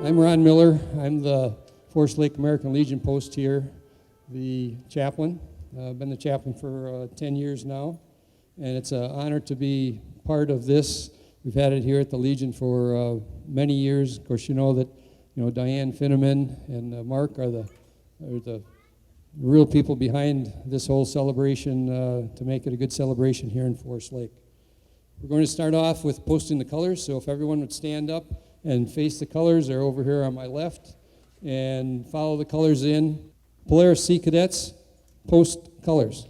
I'm Ron Miller. I'm the Forest Lake American Legion post here, the chaplain. I've been the chaplain for 10 years now, and it's an honor to be part of this. We've had it here at the Legion for many years. Of course, you know that Diane Finneman and Mark are the real people behind this whole celebration to make it a good celebration here in Forest Lake. We're going to start off with posting the colors, so if everyone would stand up and face the colors. They're over here on my left, and follow the colors in. Polaris Sea Cadets, post colors.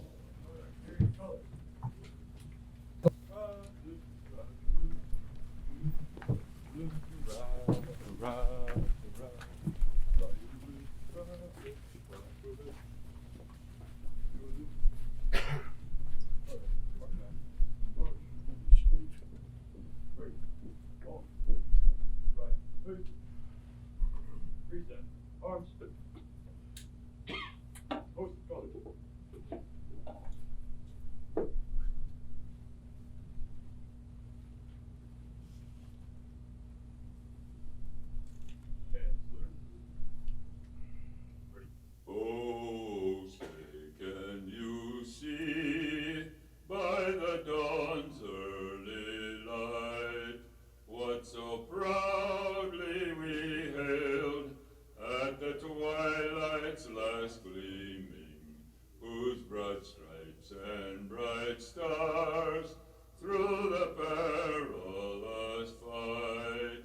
Arms. Post colors. Oh, say, can you see by the dawn's early light what so proudly we hailed at the twilight's last gleaming, whose broad stripes and bright stars through the perilous fight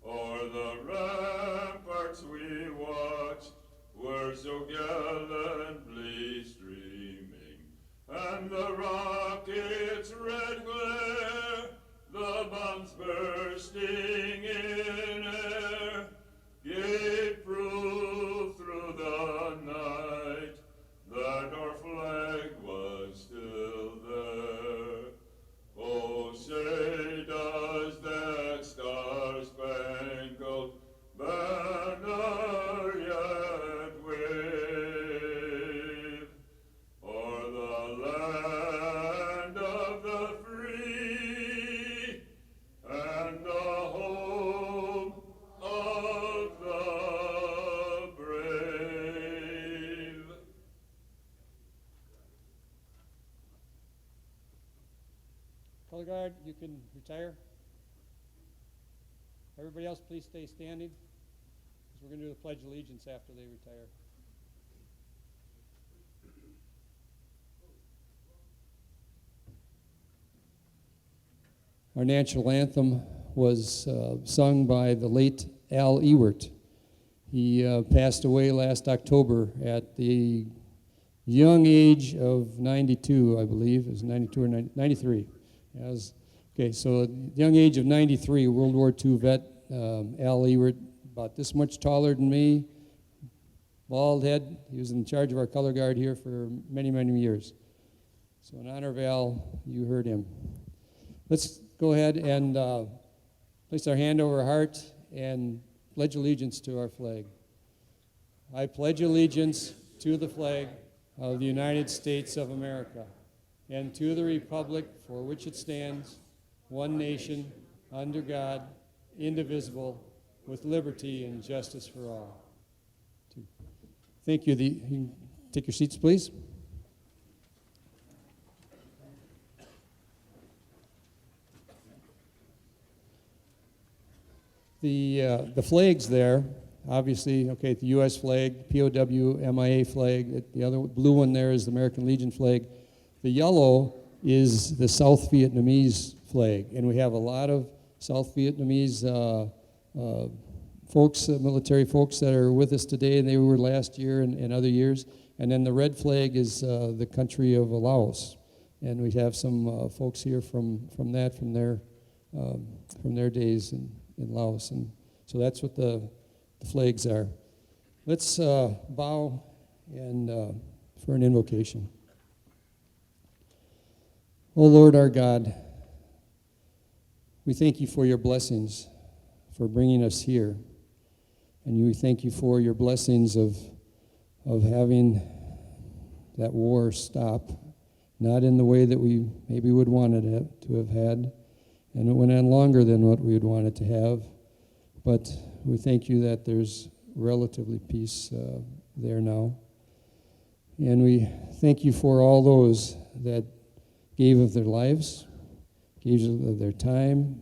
o'er the ramparts we watched were so gallantly streaming, and the rocket's red glare, the bombs bursting in air, gave proof through the night that our flag was still there. Oh, say does that star-spangled banner yet wave o'er the land of the free and the home of the brave? Color guard, you can retire. Everybody else, please stay standing, because we're going to do the Pledge of Allegiance after they retire. Our national anthem was sung by the late Al Ewert. He passed away last October at the young age of 92, I believe. It was 92 or 93. Okay, so at the young age of 93, World War II vet, Al Ewert, about this much taller than me, bald head. He was in charge of our color guard here for many, many years. So in honor of Al, you heard him. Let's go ahead and place our hand over our heart and pledge allegiance to our flag. I pledge allegiance to the flag of the United States of America and to the republic for which it stands, one nation, under God, indivisible, with liberty and justice for all. Thank you. You can take your seats, please. The flags there, obviously, okay, the U.S. flag, POW, MIA flag. The other blue one there is the American Legion flag. The yellow is the South Vietnamese flag, and we have a lot of South Vietnamese folks, military folks that are with us today, and they were last year and other years. And then the red flag is the country of Laos, and we have some folks here from their days in Laos, and so that's what the flags are. Let's bow and for an invocation. O Lord our God, we thank you for your blessings, for bringing us here, and we thank you for your blessings of having that war stop not in the way that we maybe would want it to have had, and it went on longer than what we would want it to have. But we thank you that there's relatively peace there now. And we thank you for all those that gave of their lives, gave of their time,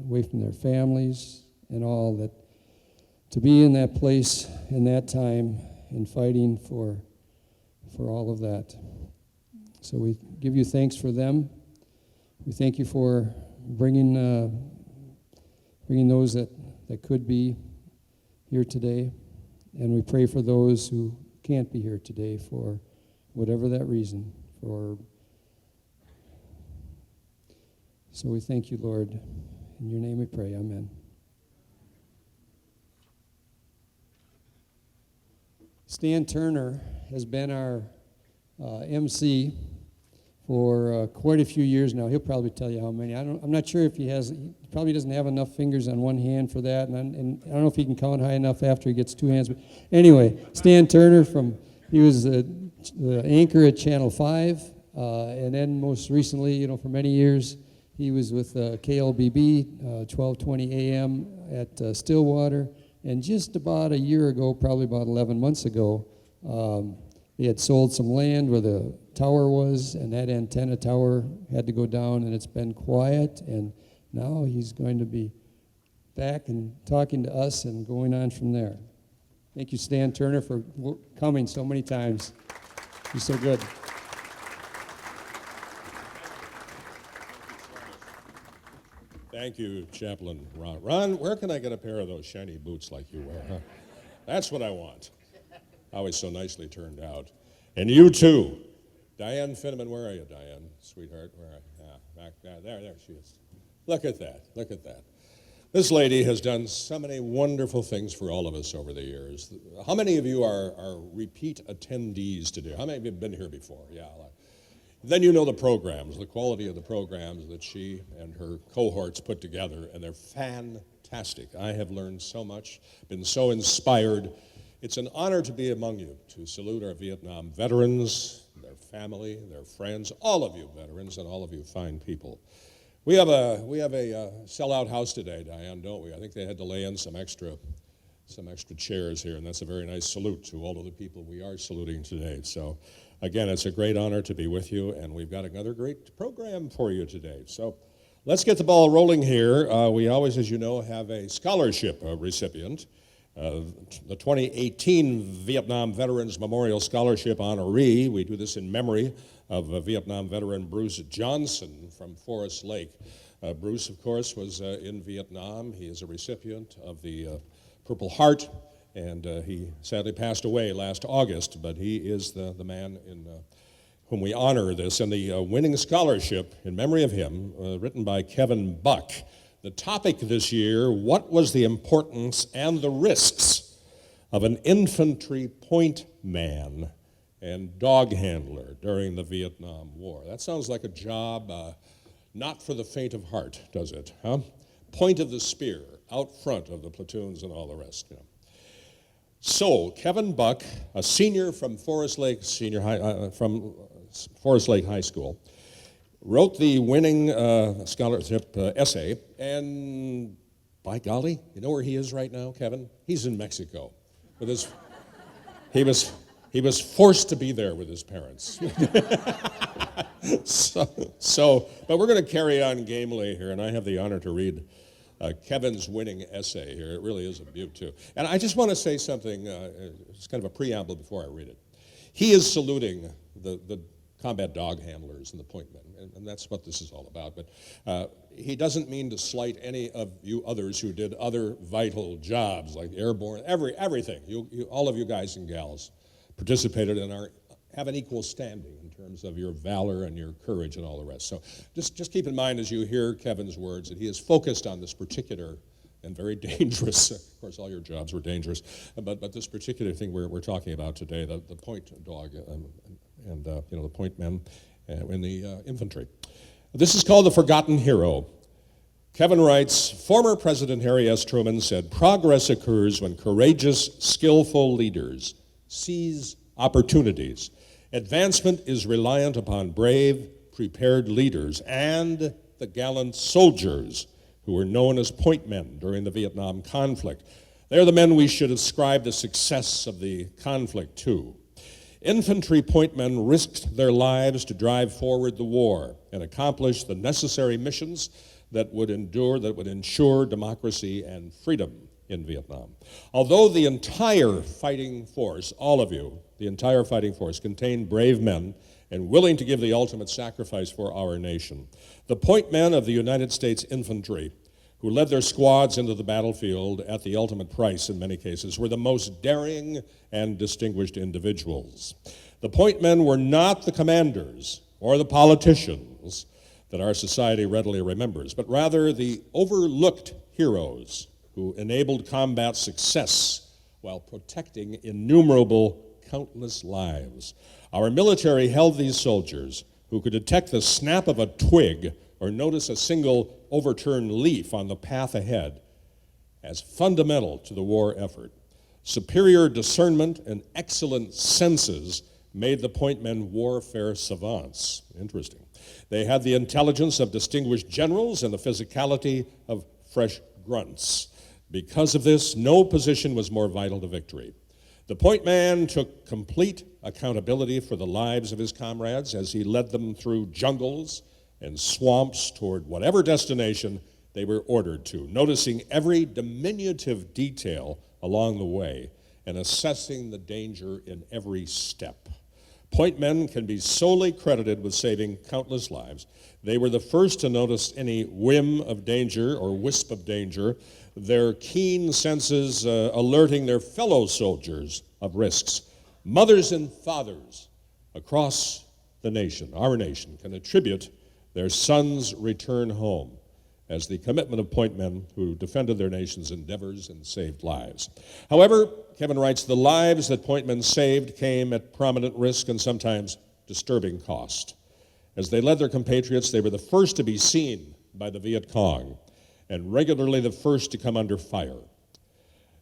away from their families, and all that, to be in that place in that time and fighting for all of that. So we give you thanks for them. We thank you for bringing those that could be here today, and we pray for those who can't be here today for whatever that reason. So we thank you, Lord. In your name we pray, amen. Stan Turner has been our MC for quite a few years now. He'll probably tell you how many. I'm not sure if he probably doesn't have enough fingers on one hand for that, and I don't know if he can count high enough after he gets two hands. But anyway, Stan Turner, he was the anchor at Channel 5, and then most recently, for many years, he was with KLBB, 1220 AM at Stillwater. And just about a year ago, probably about 11 months ago, they had sold some land where the tower was, and that antenna tower had to go down, and it's been quiet. And now he's going to be back and talking to us and going on from there. Thank you, Stan Turner, for coming so many times. You're so good. Thank you, Chaplain Ron. Ron, where can I get a pair of those shiny boots like you wear? Huh? That's what I want. Always so nicely turned out. And you too. Diane Finneman, where are you, Diane? Sweetheart, where are you? Yeah, back there she is. Look at that. This lady has done so many wonderful things for all of us over the years. How many of you are repeat attendees today? How many of you have been here before? Yeah. Then you know the programs, the quality of the programs that she and her cohorts put together, and they're fantastic. I have learned so much, been so inspired. It's an honor to be among you, to salute our Vietnam veterans, their family, their friends, all of you veterans, and all of you fine people. We have a sellout house today, Diane, don't we? I think they had to lay in some extra chairs here, and that's a very nice salute to all of the people we are saluting today. So, again, it's a great honor to be with you, and we've got another great program for you today. So let's get the ball rolling here. We always, as you know, have a scholarship recipient. The 2018 Vietnam Veterans Memorial Scholarship honoree. We do this in memory of Vietnam veteran Bruce Johnson from Forest Lake. Bruce, of course, was in Vietnam. He is a recipient of the Purple Heart, and he sadly passed away last August, but he is the man in whom we honor this. And the winning scholarship in memory of him, written by Kevin Buck. The topic this year, what was the importance and the risks of an infantry point man and dog handler during the Vietnam War? That sounds like a job not for the faint of heart, does it? Huh? Point of the spear, out front of the platoons and all the rest. So, Kevin Buck, a senior from Forest Lake High School, wrote the winning scholarship essay, and by golly, you know where he is right now, Kevin? He's in Mexico. He was forced to be there with his parents. But we're going to carry on gamely here, and I have the honor to read Kevin's winning essay here. It really is a beaut, too. And I just want to say something, it's kind of a preamble before I read it. He is saluting the combat dog handlers and the point men, and that's what this is all about. But he doesn't mean to slight any of you others who did other vital jobs, like airborne, everything. All of you guys and gals participated and have an equal standing in terms of your valor and your courage and all the rest. So just keep in mind as you hear Kevin's words that he is focused on this particular and very dangerous, of course all your jobs were dangerous, but this particular thing we're talking about today, the point dog and the point men in the infantry. This is called The Forgotten Hero. Kevin writes, former President Harry S. Truman said, progress occurs when courageous, skillful leaders seize opportunities Advancement is reliant upon brave, prepared leaders and the gallant soldiers who were known as point men during the Vietnam conflict. They're the men we should ascribe the success of the conflict to. Infantry point men risked their lives to drive forward the war and accomplish the necessary missions that would ensure democracy and freedom in Vietnam. Although the entire fighting force, all of you, the entire fighting force contained brave men and willing to give the ultimate sacrifice for our nation, the point men of the United States Infantry, who led their squads into the battlefield at the ultimate price in many cases, were the most daring and distinguished individuals. The point men were not the commanders or the politicians that our society readily remembers, but rather the overlooked heroes who enabled combat success while protecting innumerable, countless lives. Our military held these soldiers who could detect the snap of a twig or notice a single overturned leaf on the path ahead as fundamental to the war effort. Superior discernment and excellent senses made the point men warfare savants. Interesting. They had the intelligence of distinguished generals and the physicality of fresh grunts. Because of this, no position was more vital to victory. The point man took complete accountability for the lives of his comrades as he led them through jungles and swamps toward whatever destination they were ordered to, noticing every diminutive detail along the way and assessing the danger in every step. Point men can be solely credited with saving countless lives. They were the first to notice any whim of danger or wisp of danger, their keen senses alerting their fellow soldiers of risks. Mothers and fathers across the nation, our nation, can attribute their sons' return home as the commitment of point men who defended their nation's endeavors and saved lives. However, Kevin writes, the lives that point men saved came at prominent risk and sometimes disturbing cost. As they led their compatriots, they were the first to be seen by the Viet Cong and regularly the first to come under fire.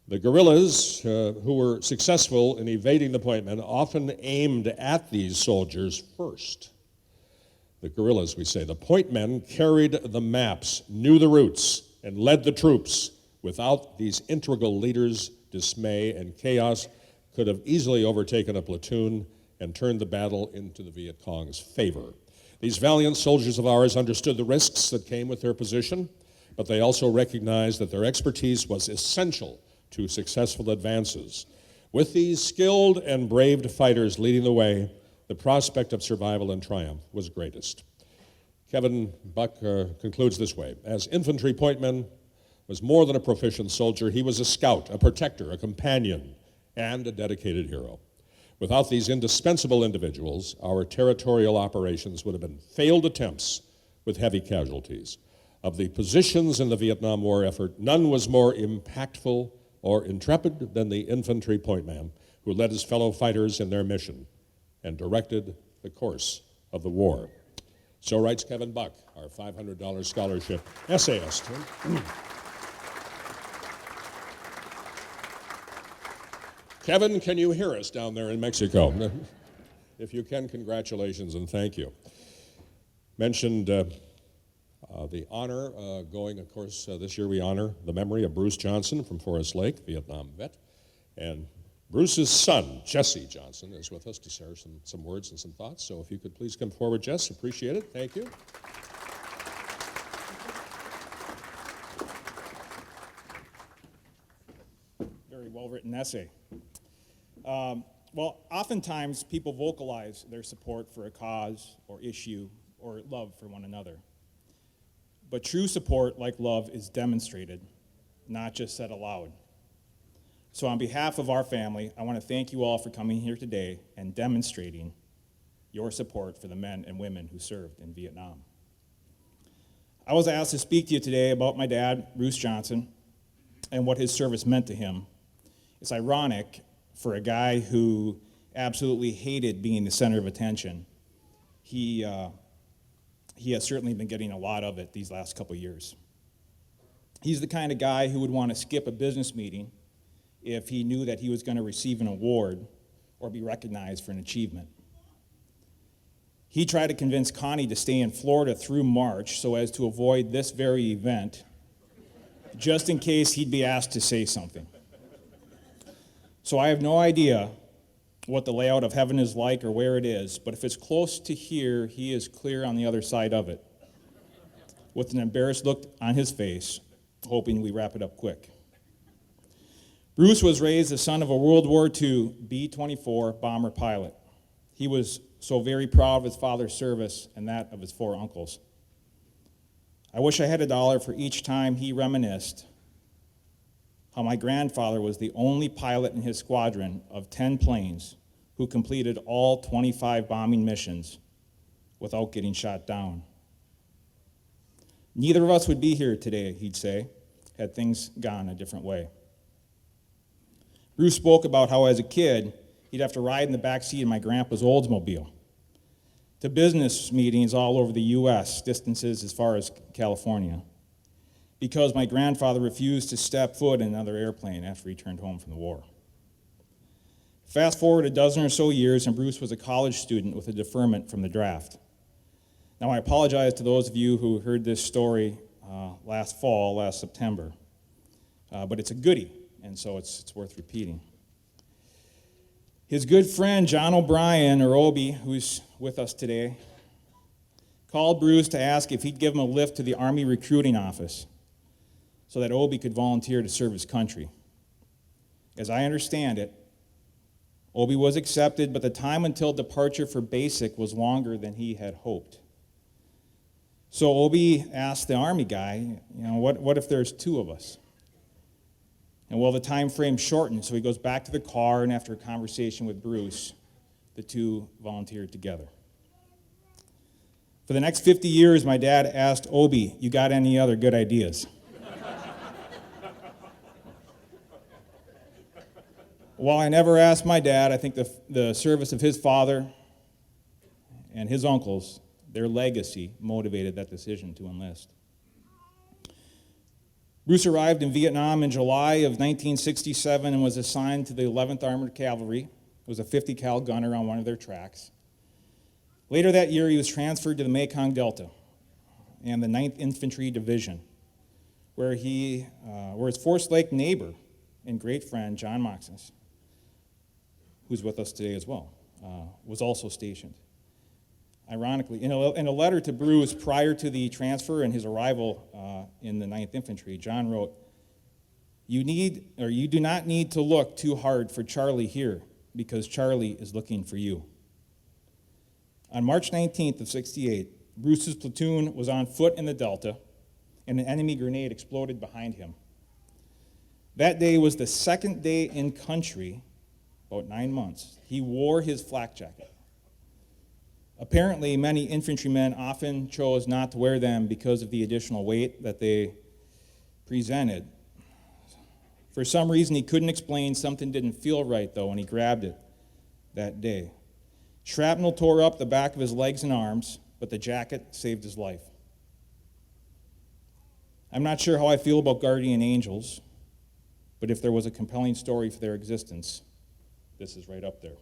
The guerrillas who were successful in evading the point men often aimed at these soldiers first. The guerrillas, we say, the point men carried the maps, knew the routes, and led the troops. Without these integral leaders, dismay and chaos could have easily overtaken a platoon and turned the battle into the Viet Cong's favor. These valiant soldiers of ours understood the risks that came with their position, but they also recognized that their expertise was essential to successful advances. With these skilled and brave fighters leading the way, the prospect of survival and triumph was greatest. Kevin Buck concludes this way. As infantry pointman was more than a proficient soldier, he was a scout, a protector, a companion, and a dedicated hero. Without these indispensable individuals, our territorial operations would have been failed attempts with heavy casualties. Of the positions in the Vietnam War effort, none was more impactful or intrepid than the infantry pointman who led his fellow fighters in their mission and directed the course of the war. So writes Kevin Buck, our $500 scholarship essayist. Kevin, can you hear us down there in Mexico? If you can, congratulations and thank you. Mentioned the honor going, of course, this year we honor the memory of Bruce Johnson from Forest Lake, Vietnam vet, and Bruce's son, Jesse Johnson, is with us to share some words and some thoughts. So if you could please come forward, Jess, appreciate it. Thank you. Very well-written essay. Well, oftentimes people vocalize their support for a cause or issue or love for one another. But true support, like love, is demonstrated, not just said aloud. So on behalf of our family, I want to thank you all for coming here today and demonstrating your support for the men and women who served in Vietnam. I was asked to speak to you today about my dad, Bruce Johnson, and what his service meant to him. It's ironic for a guy who absolutely hated being the center of attention. He has certainly been getting a lot of it these last couple years. He's the kind of guy who would want to skip a business meeting if he knew that he was going to receive an award or be recognized for an achievement. He tried to convince Connie to stay in Florida through March so as to avoid this very event, just in case he'd be asked to say something. So I have no idea what the layout of heaven is like or where it is, but if it's close to here, he is clear on the other side of it, with an embarrassed look on his face, hoping we wrap it up quick. Bruce was raised the son of a World War II B-24 bomber pilot. He was so very proud of his father's service and that of his 4 uncles. I wish I had $1 for each time he reminisced how my grandfather was the only pilot in his squadron of 10 planes who completed all 25 bombing missions without getting shot down. Neither of us would be here today, he'd say, had things gone a different way. Bruce spoke about how as a kid, he'd have to ride in the back seat of my grandpa's Oldsmobile to business meetings all over the U.S., distances as far as California, because my grandfather refused to step foot in another airplane after he returned home from the war. Fast forward a dozen or so years, and Bruce was a college student with a deferment from the draft. Now, I apologize to those of you who heard this story last September, but it's a goodie, and so it's worth repeating. His good friend, John O'Brien, or Obi, who's with us today, called Bruce to ask if he'd give him a lift to the Army recruiting office so that Obi could volunteer to serve his country. As I understand it, Obi was accepted, but the time until departure for basic was longer than he had hoped. So Obi asked the Army guy, what if there's 2 of us? And well, the time frame shortened, so he goes back to the car, and after a conversation with Bruce, the 2 volunteered together. For the next 50 years, my dad asked Obi, "You got any other good ideas?" While I never asked my dad, I think the service of his father and his uncles, their legacy, motivated that decision to enlist. Bruce arrived in Vietnam in July of 1967 and was assigned to the 11th Armored Cavalry. It was a 50 cal gunner on one of their tracks. Later that year, he was transferred to the Mekong Delta and the 9th Infantry Division, where his Forest Lake neighbor and great friend, John Moxons, who's with us today as well, was also stationed. Ironically, in a letter to Bruce prior to the transfer and his arrival in the 9th Infantry, John wrote, you do not need to look too hard for Charlie here, because Charlie is looking for you." On March 19th of 68, Bruce's platoon was on foot in the Delta, and an enemy grenade exploded behind him. That day was the 2nd day in country, about 9 months, he wore his flak jacket. Apparently, many infantrymen often chose not to wear them because of the additional weight that they presented. For some reason he couldn't explain, something didn't feel right, though, and he grabbed it that day. Shrapnel tore up the back of his legs and arms, but the jacket saved his life. I'm not sure how I feel about guardian angels, but if there was a compelling story for their existence, this is right up there.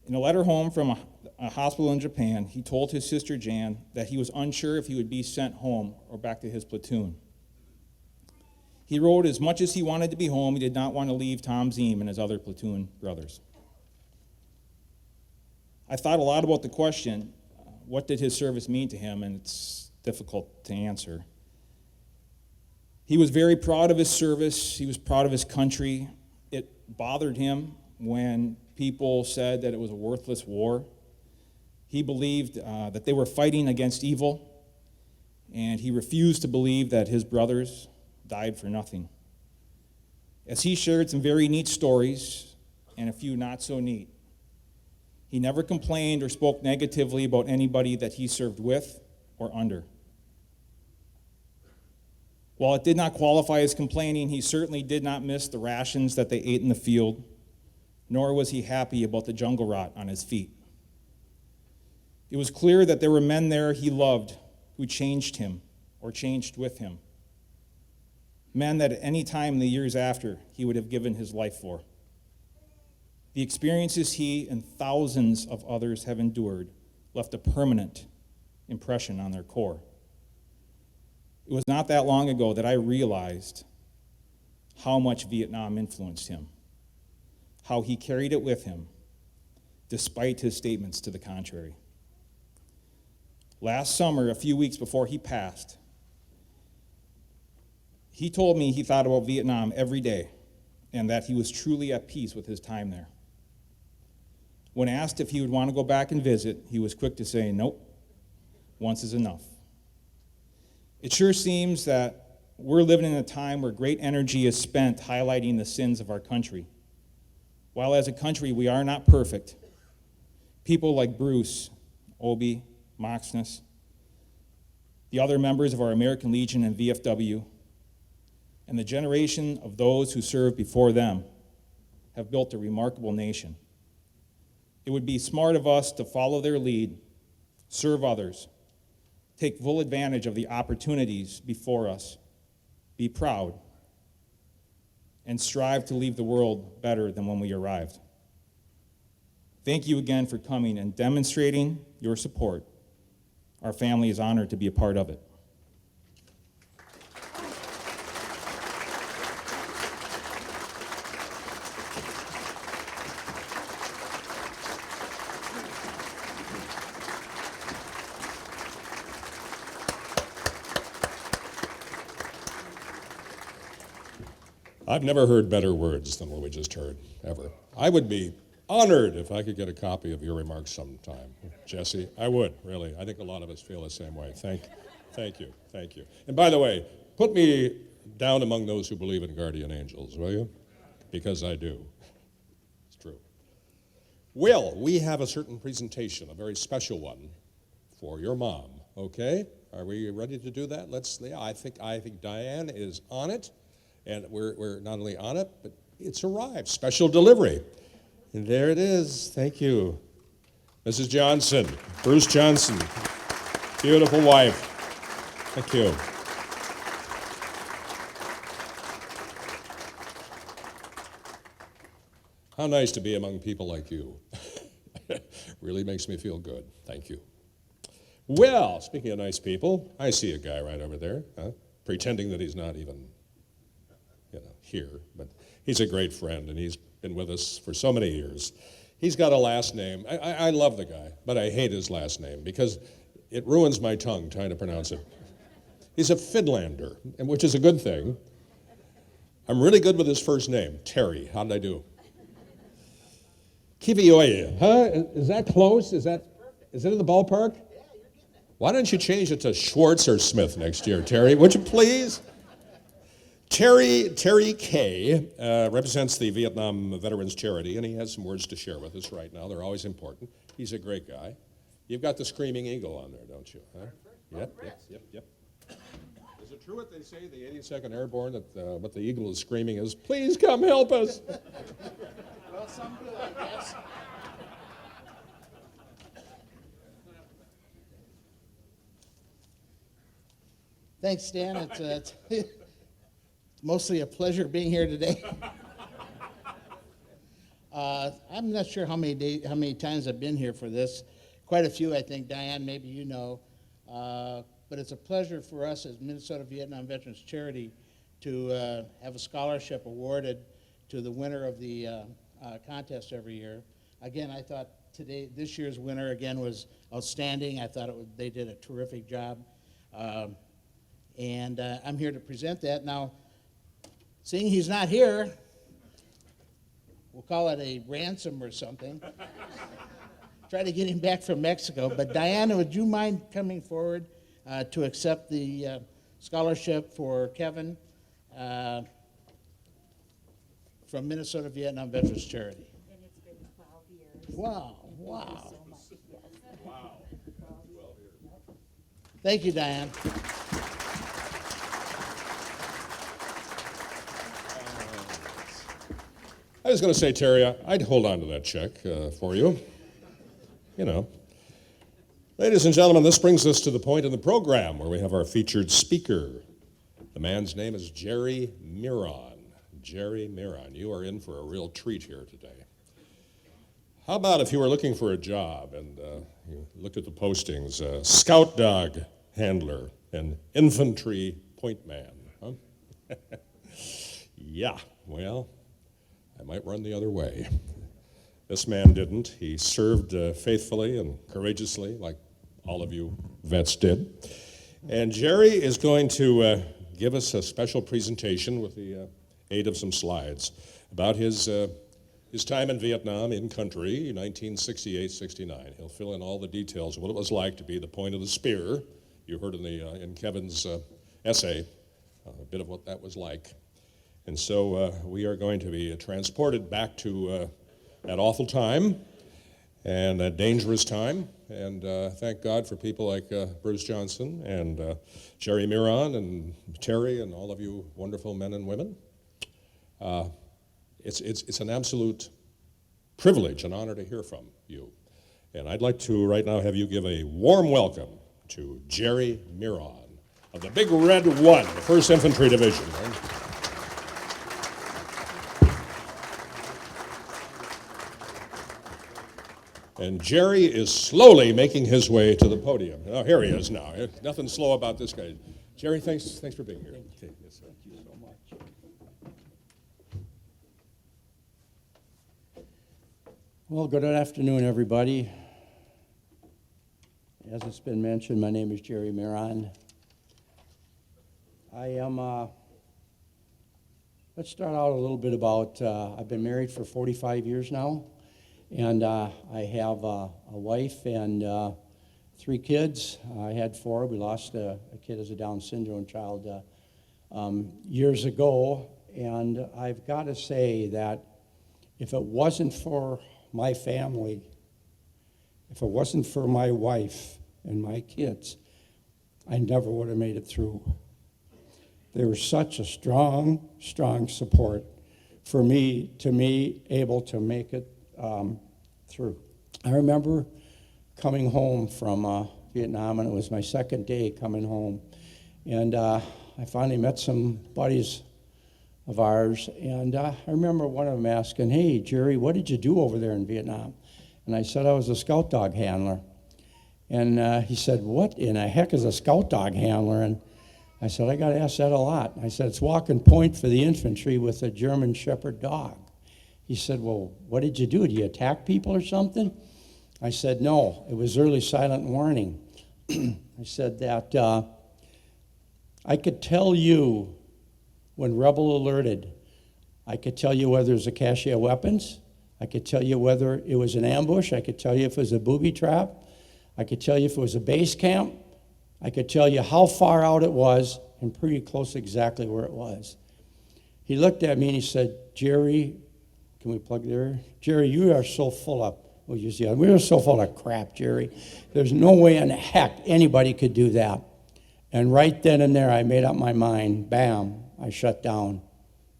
In a letter home from a hospital in Japan, he told his sister Jan that he was unsure if he would be sent home or back to his platoon. He wrote, as much as he wanted to be home, he did not want to leave Tom Ziem and his other platoon brothers. I thought a lot about the question, what did his service mean to him, and it's difficult to answer. He was very proud of his service. He was proud of his country. It bothered him when people said that it was a worthless war. He believed that they were fighting against evil, and he refused to believe that his brothers died for nothing. As he shared some very neat stories and a few not so neat, he never complained or spoke negatively about anybody that he served with or under. While it did not qualify as complaining, he certainly did not miss the rations that they ate in the field, nor was he happy about the jungle rot on his feet. It was clear that there were men there he loved who changed him or changed with him. Men that at any time in the years after he would have given his life for. The experiences he and thousands of others have endured left a permanent impression on their core. It was not that long ago that I realized how much Vietnam influenced him, how he carried it with him, despite his statements to the contrary. Last summer, a few weeks before he passed, he told me he thought about Vietnam every day and that he was truly at peace with his time there. When asked if he would want to go back and visit, he was quick to say, nope, once is enough. It sure seems that we're living in a time where great energy is spent highlighting the sins of our country. While as a country we are not perfect, people like Bruce, Obi, Moxness, the other members of our American Legion and VFW, and the generation of those who served before them have built a remarkable nation. It would be smart of us to follow their lead, serve others, take full advantage of the opportunities before us, be proud, and strive to leave the world better than when we arrived. Thank you again for coming and demonstrating your support. Our family is honored to be a part of it. I've never heard better words than what we just heard, ever. I would be honored if I could get a copy of your remarks sometime. Jesse, I would, really. I think a lot of us feel the same way. Thank you. And by the way, put me down among those who believe in guardian angels, will you? Because I do. It's true. Well, we have a certain presentation, a very special one, for your mom, okay? Are we ready to do that? I think Diane is on it. And we're not only on it, but it's arrived. Special delivery. And there it is. Thank you. Mrs. Johnson, Bruce Johnson, beautiful wife. Thank you. How nice to be among people like you. Really makes me feel good. Thank you. Well, speaking of nice people, I see a guy right over there, pretending that he's not even here, but he's a great friend, and he's been with us for so many years. He's got a last name. I love the guy, but I hate his last name because it ruins my tongue trying to pronounce it. He's a Finlander, which is a good thing. I'm really good with his first name, Terry. How did I do? Kivioye. Huh? Is that close? Is it in the ballpark? Why don't you change it to Schwartz or Smith next year, Terry? Would you please? Terry K. Represents the Vietnam Veterans Charity, and he has some words to share with us right now. They're always important. He's a great guy. You've got the Screaming Eagle on there, don't you? Huh? Yep. Is it true what they say, the 82nd Airborne, that what the eagle is screaming is, please come help us? Well, some do, I guess. Thanks, Dan. It's mostly a pleasure being here today. I'm not sure how many times I've been here for this. Quite a few, I think. Diane, maybe you know. But it's a pleasure for us as Minnesota Vietnam Veterans Charity to have a scholarship awarded to the winner of the contest every year. Again, I thought this year's winner again was outstanding. I thought they did a terrific job. And I'm here to present that. Now, seeing he's not here, we'll call it a ransom or something. Try to get him back from Mexico. But Diana, would you mind coming forward to accept the scholarship for Kevin from Minnesota Vietnam Veterans Charity? And it's been 12 years. Wow. Thank you so much. Yes. Wow. 12 years. Thank you, Diane. I was going to say, Terry, I'd hold on to that check for you. You know. Ladies and gentlemen, this brings us to the point in the program where we have our featured speaker. The man's name is Jerry Miron. Jerry Miron, you are in for a real treat here today. How about if you were looking for a job and you looked at the postings, scout dog handler and infantry point man, huh? Yeah, well, I might run the other way. This man didn't. He served faithfully and courageously, like all of you vets did. And Jerry is going to give us a special presentation with the aid of some slides about his time in Vietnam in country, 1968-69. He'll fill in all the details of what it was like to be the point of the spear. You heard in Kevin's essay a bit of what that was like. And so we are going to be transported back to that awful time and that dangerous time. And thank God for people like Bruce Johnson and Jerry Miron and Terry and all of you wonderful men and women. It's an absolute privilege, an honor to hear from you. And I'd like to right now have you give a warm welcome to Jerry Miron of the Big Red 1, the 1st Infantry Division. And Jerry is slowly making his way to the podium. Oh, here he is now. Nothing slow about this guy. Jerry, thanks for being here. Thank you so much. Well, good afternoon, everybody. As it's been mentioned, my name is Jerry Miron. I am, let's start out a little bit about, I've been married for 45 years now, and I have a wife and 3 kids. I had 4. We lost a kid as a Down syndrome child years ago, and I've got to say that if it wasn't for my family, if it wasn't for my wife and my kids, I never would have made it through. They were such a strong, strong support for me to be able to make it through. I remember coming home from Vietnam, and it was my second day coming home. And I finally met some buddies of ours, and I remember one of them asking, "Hey, Jerry, what did you do over there in Vietnam?" And I said I was a scout dog handler. And he said, "What in the heck is a scout dog handler?" And I said, "I got asked that a lot." I said, "It's walking point for the infantry with a German Shepherd dog." He said, "Well, what did you do? Did you attack people or something?" I said, "No, it was early silent warning." I said that I could tell you when rebel alerted. I could tell you whether it was a cache of weapons. I could tell you whether it was an ambush. I could tell you if it was a booby trap. I could tell you if it was a base camp. I could tell you how far out it was and pretty close exactly where it was. He looked at me and he said, "Jerry," can we plug there? "Jerry, you are so full of," well, you see, we are so full of crap, Jerry. There's no way in heck anybody could do that. And right then and there, I made up my mind. Bam, I shut down.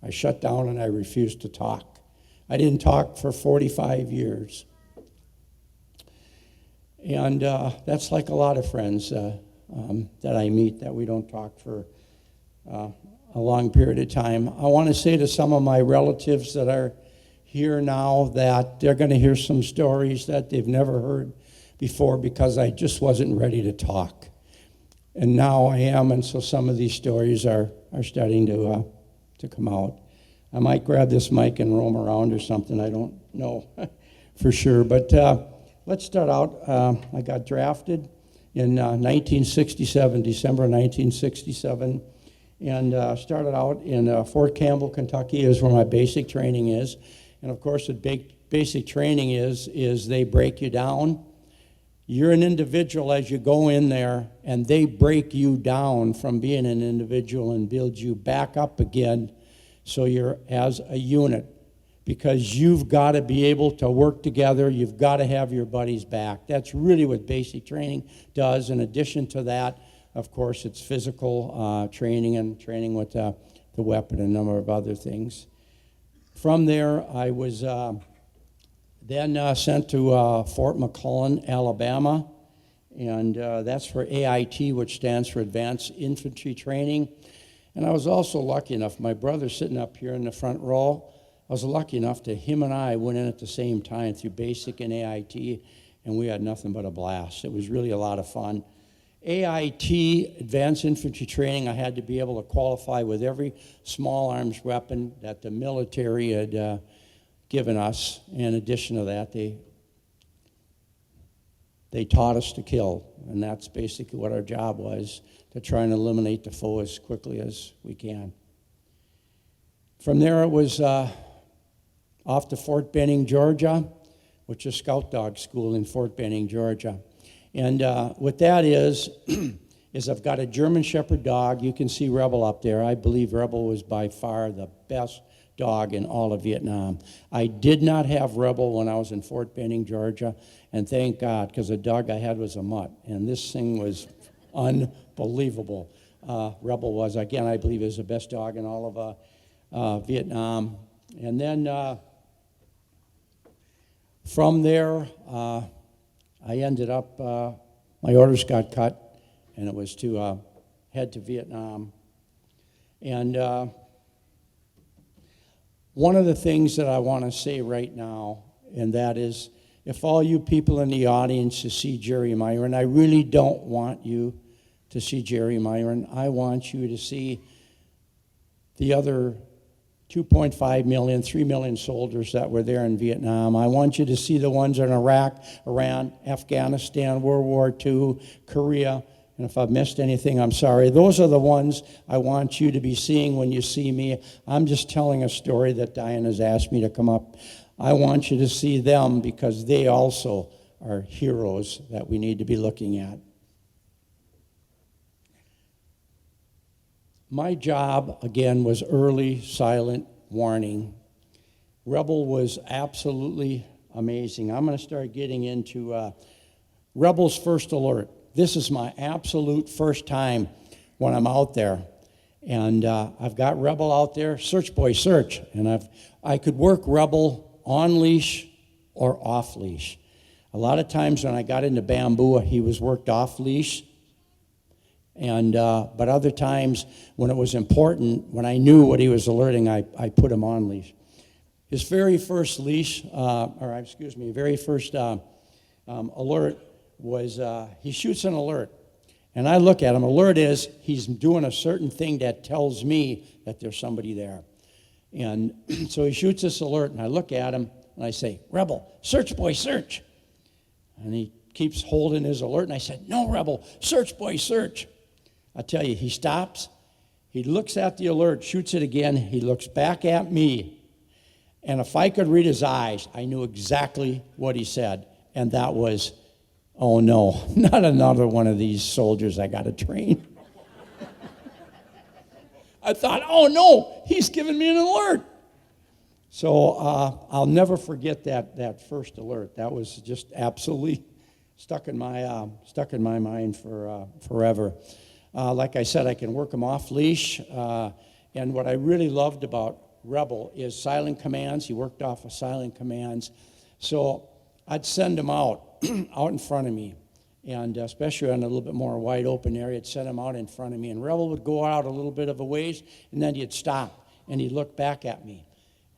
I shut down and I refused to talk. I didn't talk for 45 years. And that's like a lot of friends that I meet, that we don't talk for a long period of time. I want to say to some of my relatives that are here now that they're going to hear some stories that they've never heard before because I just wasn't ready to talk. And now I am, and so some of these stories are starting to come out. I might grab this mic and roam around or something. I don't know for sure. But let's start out. I got drafted in 1967, December 1967, and started out in Fort Campbell, Kentucky, is where my basic training is. And of course, what basic training is they break you down. You're an individual as you go in there, and they break you down from being an individual and build you back up again so you're as a unit. Because you've got to be able to work together. You've got to have your buddies back. That's really what basic training does. In addition to that, of course, it's physical training and training with the weapon and a number of other things. From there, I was then sent to Fort McClellan, Alabama, and that's for AIT, which stands for Advanced Infantry Training. And I was also lucky enough, my brother sitting up here in the front row, was lucky enough that him and I went in at the same time through basic and AIT, and we had nothing but a blast. It was really a lot of fun. AIT, Advanced Infantry Training, I had to be able to qualify with every small arms weapon that the military had given us. In addition to that, they taught us to kill, and that's basically what our job was, to try and eliminate the foe as quickly as we can. From there, it was off to Fort Benning, Georgia, which is Scout Dog School in Fort Benning, Georgia. And what that is I've got a German Shepherd dog. You can see Rebel up there. I believe Rebel was by far the best dog in all of Vietnam. I did not have Rebel when I was in Fort Benning, Georgia, and thank God, because the dog I had was a mutt, and this thing was unbelievable. Rebel was, again, I believe is the best dog in all of Vietnam. And then from there, I ended up, my orders got cut, and it was to head to Vietnam. And one of the things that I want to say right now, and that is, if all you people in the audience to see Jerry Myron, I really don't want you to see Jerry Myron. I want you to see the other 2.5 million, 3 million soldiers that were there in Vietnam. I want you to see the ones in Iraq, Iran, Afghanistan, World War II, Korea. And if I've missed anything, I'm sorry. Those are the ones I want you to be seeing when you see me. I'm just telling a story that Diane has asked me to come up. I want you to see them because they also are heroes that we need to be looking at. My job, again, was early silent warning. Rebel was absolutely amazing. I'm going to start getting into Rebel's first alert. This is my absolute first time when I'm out there. And I've got Rebel out there, search boy, search. And I could work Rebel on leash or off leash. A lot of times when I got into bamboo, he was worked off leash. And but other times when it was important, when I knew what he was alerting, I put him on leash. His very first leash, very first alert was he shoots an alert. And I look at him. Alert is he's doing a certain thing that tells me that there's somebody there. And so he shoots this alert, and I look at him, and I say, Rebel, search boy, search. And he keeps holding his alert, and I said, no, Rebel, search boy, search. I tell you, he stops, he looks at the alert, shoots it again, he looks back at me, and if I could read his eyes, I knew exactly what he said, and that was, oh no, not another one of these soldiers I got to train. I thought, oh no, he's giving me an alert. So I'll never forget that first alert. That was just absolutely stuck in my mind for forever. Like I said, I can work him off leash. And what I really loved about Rebel is silent commands. He worked off of silent commands. So I'd send him out in front of me. And especially on a little bit more wide open area, I'd send him out in front of me. And Rebel would go out a little bit of a ways, and then he'd stop, and he'd look back at me.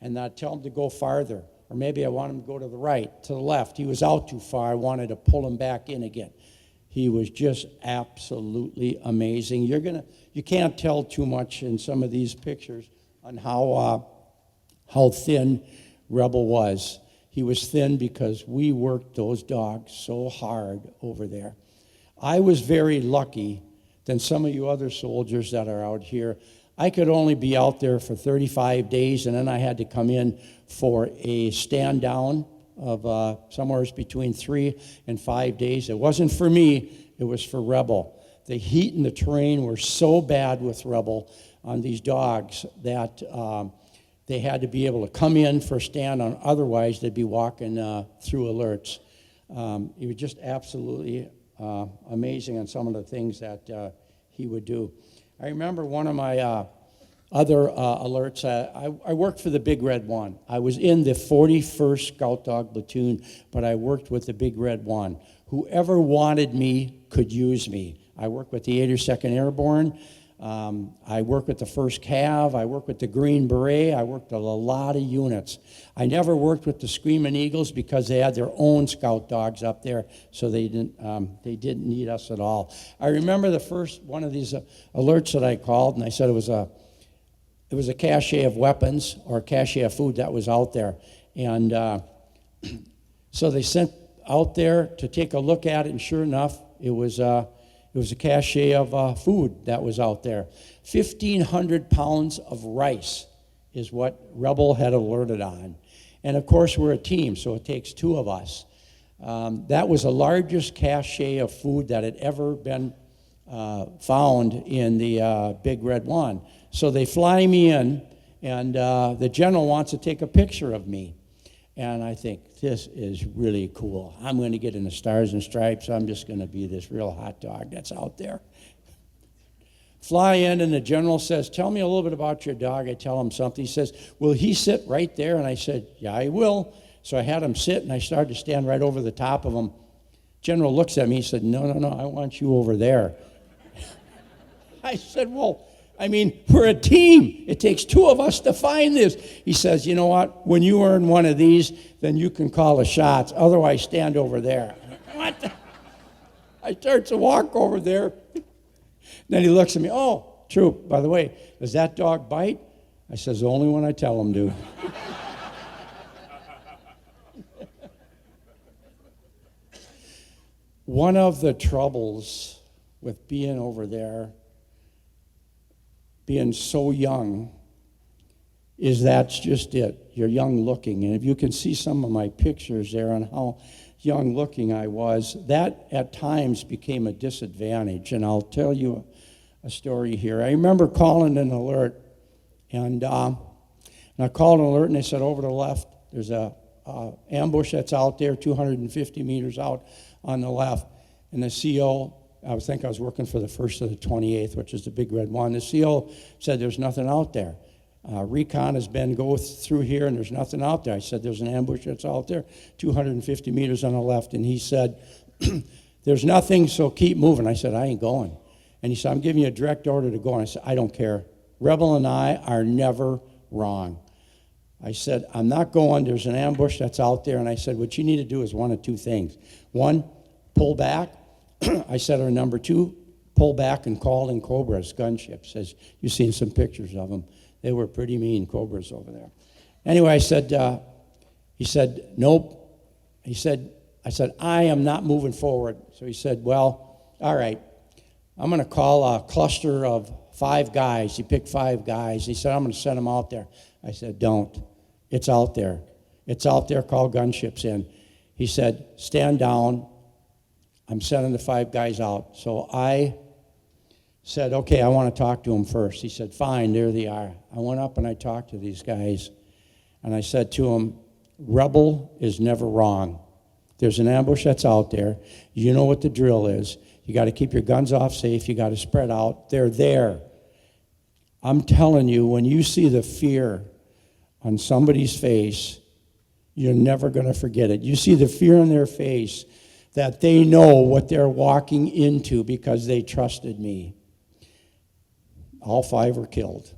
And I'd tell him to go farther. Or maybe I want him to go to the right, to the left. He was out too far. I wanted to pull him back in again. He was just absolutely amazing. You can't tell too much in some of these pictures on how thin Rebel was. He was thin because we worked those dogs so hard over there. I was very lucky than some of you other soldiers that are out here. I could only be out there for 35 days, and then I had to come in for a stand down of somewhere between 3 and 5 days. It wasn't for me, it was for Rebel. The heat and the terrain were so bad with Rebel on these dogs that they had to be able to come in for a stand on, otherwise they'd be walking through alerts. He was just absolutely amazing on some of the things that he would do. I remember one of my other alerts. I worked for the Big Red One. I was in the 41st Scout Dog Platoon, but I worked with the Big Red One. Whoever wanted me could use me. I worked with the 82nd Airborne. I worked with the 1st Cav. I worked with the Green Beret. I worked with a lot of units. I never worked with the Screaming Eagles because they had their own scout dogs up there, so they didn't need us at all. I remember the first one of these alerts that I called, and I said it was a cache of weapons or a cache of food that was out there. And so they sent out there to take a look at it, and sure enough, it was a cache of food that was out there. 1,500 pounds of rice is what Rebel had alerted on. And of course, we're a team, so it takes 2 of us. That was the largest cache of food that had ever been found in the Big Red One. So they fly me in, and the general wants to take a picture of me. And I think, this is really cool. I'm going to get in the Stars and Stripes. I'm just going to be this real hot dog that's out there. Fly in, and the general says, tell me a little bit about your dog. I tell him something. He says, will he sit right there? And I said, yeah, he will. So I had him sit, and I started to stand right over the top of him. General looks at me. He said, no, I want you over there. I said, well, I mean, we're a team. It takes 2 of us to find this. He says, you know what? When you earn one of these, then you can call the shots. Otherwise, stand over there. What the? I start to walk over there. Then he looks at me. Oh, true. By the way, does that dog bite? I says, only when I tell him to. One of the troubles with being over there, being so young, is that's just it. You're young looking. And if you can see some of my pictures there on how young looking I was, that at times became a disadvantage. And I'll tell you a story here. I remember calling an alert, and I called an alert, and they said, over to the left, there's a ambush that's out there, 250 meters out on the left. And the CO, I think I was working for the 1st of the 28th, which is the Big Red One. The CO said, there's nothing out there. Recon has been go through here, and there's nothing out there. I said, there's an ambush that's out there, 250 meters on the left. And he said, there's nothing, so keep moving. I said, I ain't going. And he said, I'm giving you a direct order to go. And I said, I don't care. Rebel and I are never wrong. I said, I'm not going. There's an ambush that's out there. And I said, what you need to do is one of 2 things. 1, pull back. I said, or number 2, pull back and call in Cobras, gunships. As you've seen some pictures of them. They were pretty mean Cobras over there. Anyway, I said, he said, nope. I said, I am not moving forward. So he said, well, all right, I'm going to call a cluster of 5 guys. He picked 5 guys. He said, I'm going to send them out there. I said, don't. It's out there. It's out there. Call gunships in. He said, stand down. I'm sending the 5 guys out. So I said, okay, I want to talk to them first. He said, fine, there they are. I went up and I talked to these guys, and I said to them, Rebel is never wrong. There's an ambush that's out there. You know what the drill is. You got to keep your guns off safe. You got to spread out. They're there. I'm telling you, when you see the fear on somebody's face, you're never going to forget it. You see the fear on their face that they know what they're walking into because they trusted me. All 5 were killed.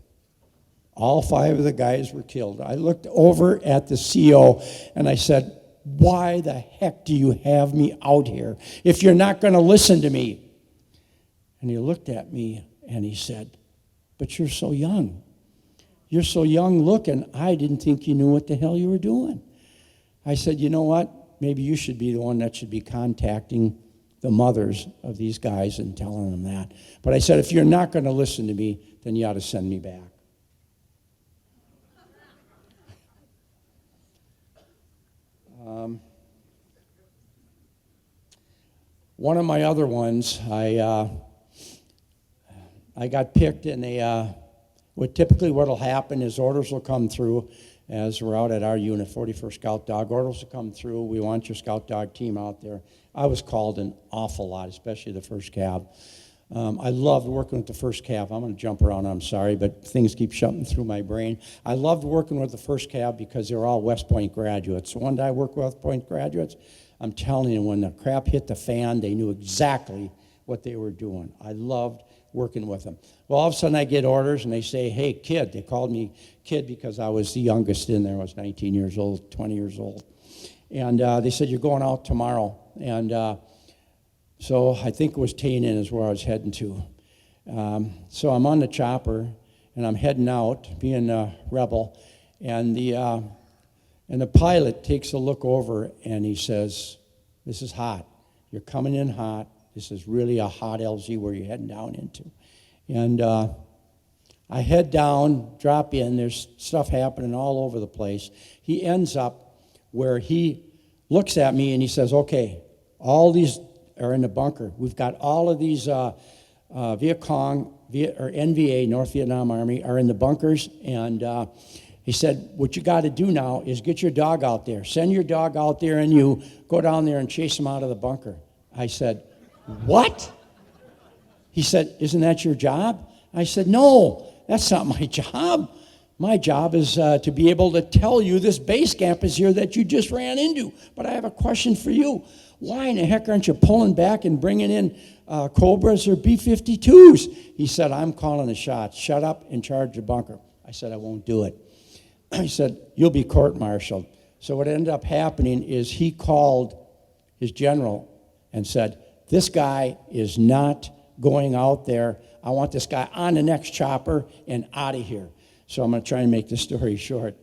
All 5 of the guys were killed. I looked over at the CO and I said, why the heck do you have me out here if you're not going to listen to me? And he looked at me and he said, but you're so young. You're so young looking. I didn't think you knew what the hell you were doing. I said, you know what? Maybe you should be the one that should be contacting the mothers of these guys and telling them that. But I said, if you're not going to listen to me, then you ought to send me back. One of my other ones, I got picked, and typically what'll happen is orders will come through as we're out at our unit, 41st Scout Dog. Orders will come through. We want your Scout Dog team out there. I was called an awful lot, especially the 1st Cab. I loved working with the 1st Cab. I'm going to jump around, I'm sorry, but things keep shutting through my brain. I loved working with the 1st Cab because they were all West Point graduates. So one day I worked with West Point graduates. I'm telling you, when the crap hit the fan, they knew exactly what they were doing. I loved working with them. Well, all of a sudden I get orders, and they say, hey, kid. They called me kid because I was the youngest in there. I was 19 years old, 20 years old. And they said, you're going out tomorrow. And so I think it was Tainin is where I was heading to. So I'm on the chopper, and I'm heading out, being a rebel. And the pilot takes a look over, and he says, this is hot. You're coming in hot. This is really a hot LZ where you're heading down into. And I head down, drop in. There's stuff happening all over the place. He ends up where he looks at me, and he says, okay, all these are in the bunker. We've got all of these Viet Cong, or NVA, North Vietnam Army, are in the bunkers. And he said, what you got to do now is get your dog out there. Send your dog out there, and you go down there and chase them out of the bunker. I said, what? He said, isn't that your job? I said, no, that's not my job. My job is to be able to tell you this base camp is here that you just ran into. But I have a question for you. Why in the heck aren't you pulling back and bringing in Cobras or B-52s? He said, I'm calling the shots. Shut up and charge the bunker. I said, I won't do it. He said, you'll be court-martialed. So what ended up happening is he called his general and said, this guy is not going out there. I want this guy on the next chopper and out of here. So I'm going to try and make the story short.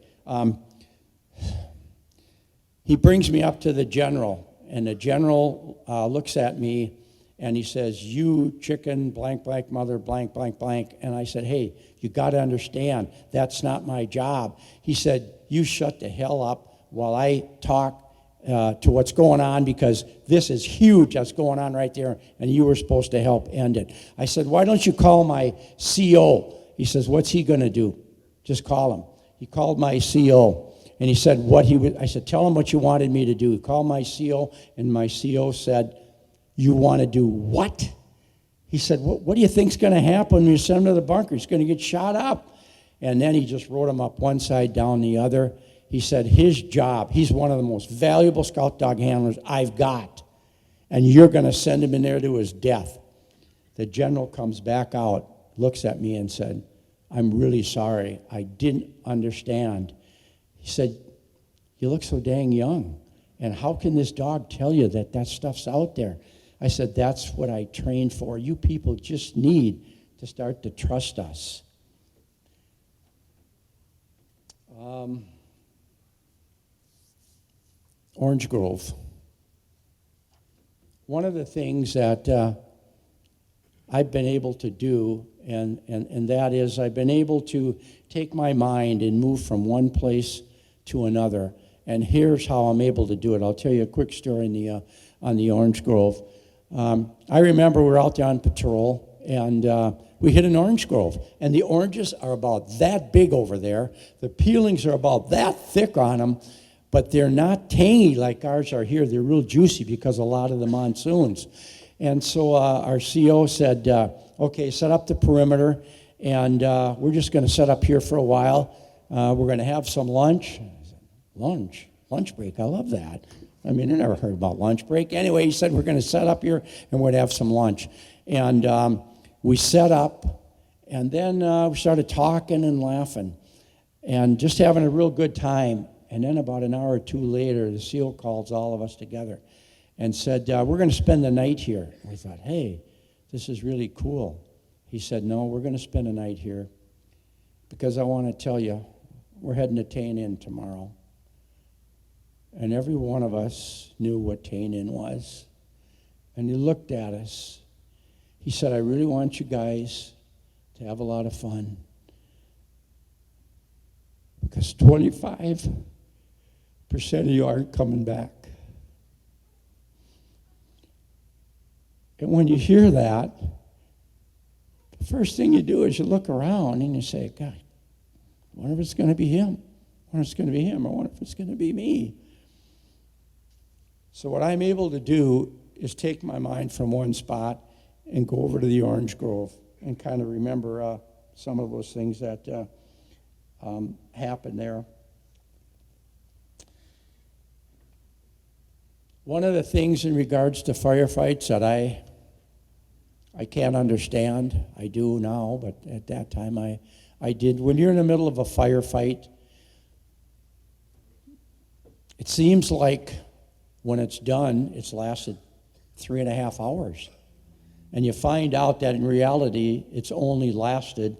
He brings me up to the general, and the general looks at me, and he says, you chicken, blank, blank, mother, blank, blank, blank. And I said, hey, you got to understand, that's not my job. He said, you shut the hell up while I talk to what's going on, because this is huge that's going on right there, and you were supposed to help end it. I said, why don't you call my CO? He says, what's he going to do? Just call him. He called my CO, and he said what he would. I said, tell him what you wanted me to do. He called my CO, and my CO said, you want to do what? He said, what do you think's going to happen when you send him to the bunker? He's going to get shot up. And then he just wrote him up one side, down the other. He said his job, he's one of the most valuable scout dog handlers I've got, and you're going to send him in there to his death. The general comes back out, looks at me and said, I'm really sorry. I didn't understand. He said, you look so dang young, and how can this dog tell you that that stuff's out there? I said, that's what I trained for. You people just need to start to trust us. Orange Grove. One of the things that I've been able to do, and that is I've been able to take my mind and move from one place to another. And here's how I'm able to do it. I'll tell you a quick story on the Orange Grove. I remember we were out there on patrol, and we hit an orange grove. And the oranges are about that big over there. The peelings are about that thick on them, but they're not tangy like ours are here. They're real juicy because of a lot of the monsoons. And so our CO said, okay, set up the perimeter, and we're just going to set up here for a while. We're going to have some lunch. I said, lunch break, I love that. I mean, I never heard about lunch break. Anyway, he said, we're going to set up here, and we're going to have some lunch. And we set up, and then we started talking and laughing and just having a real good time. And then about an hour or two later, the CO calls all of us together and said, we're going to spend the night here. And we thought, hey, this is really cool. He said, no, we're going to spend a night here because I want to tell you, we're heading to Tainin tomorrow. And every one of us knew what Tainin was. And he looked at us. He said, I really want you guys to have a lot of fun. Because 25% of you aren't coming back. And when you hear that, the first thing you do is you look around and you say, God, I wonder if it's going to be him. I wonder if it's going to be him. I wonder if it's going to be me. So what I'm able to do is take my mind from one spot and go over to the Orange Grove and kind of remember some of those things that happened there. One of the things in regards to firefights that I can't understand. I do now, but at that time I did. When you're in the middle of a firefight, it seems like when it's done, it's lasted 3.5 hours. And you find out that in reality, it's only lasted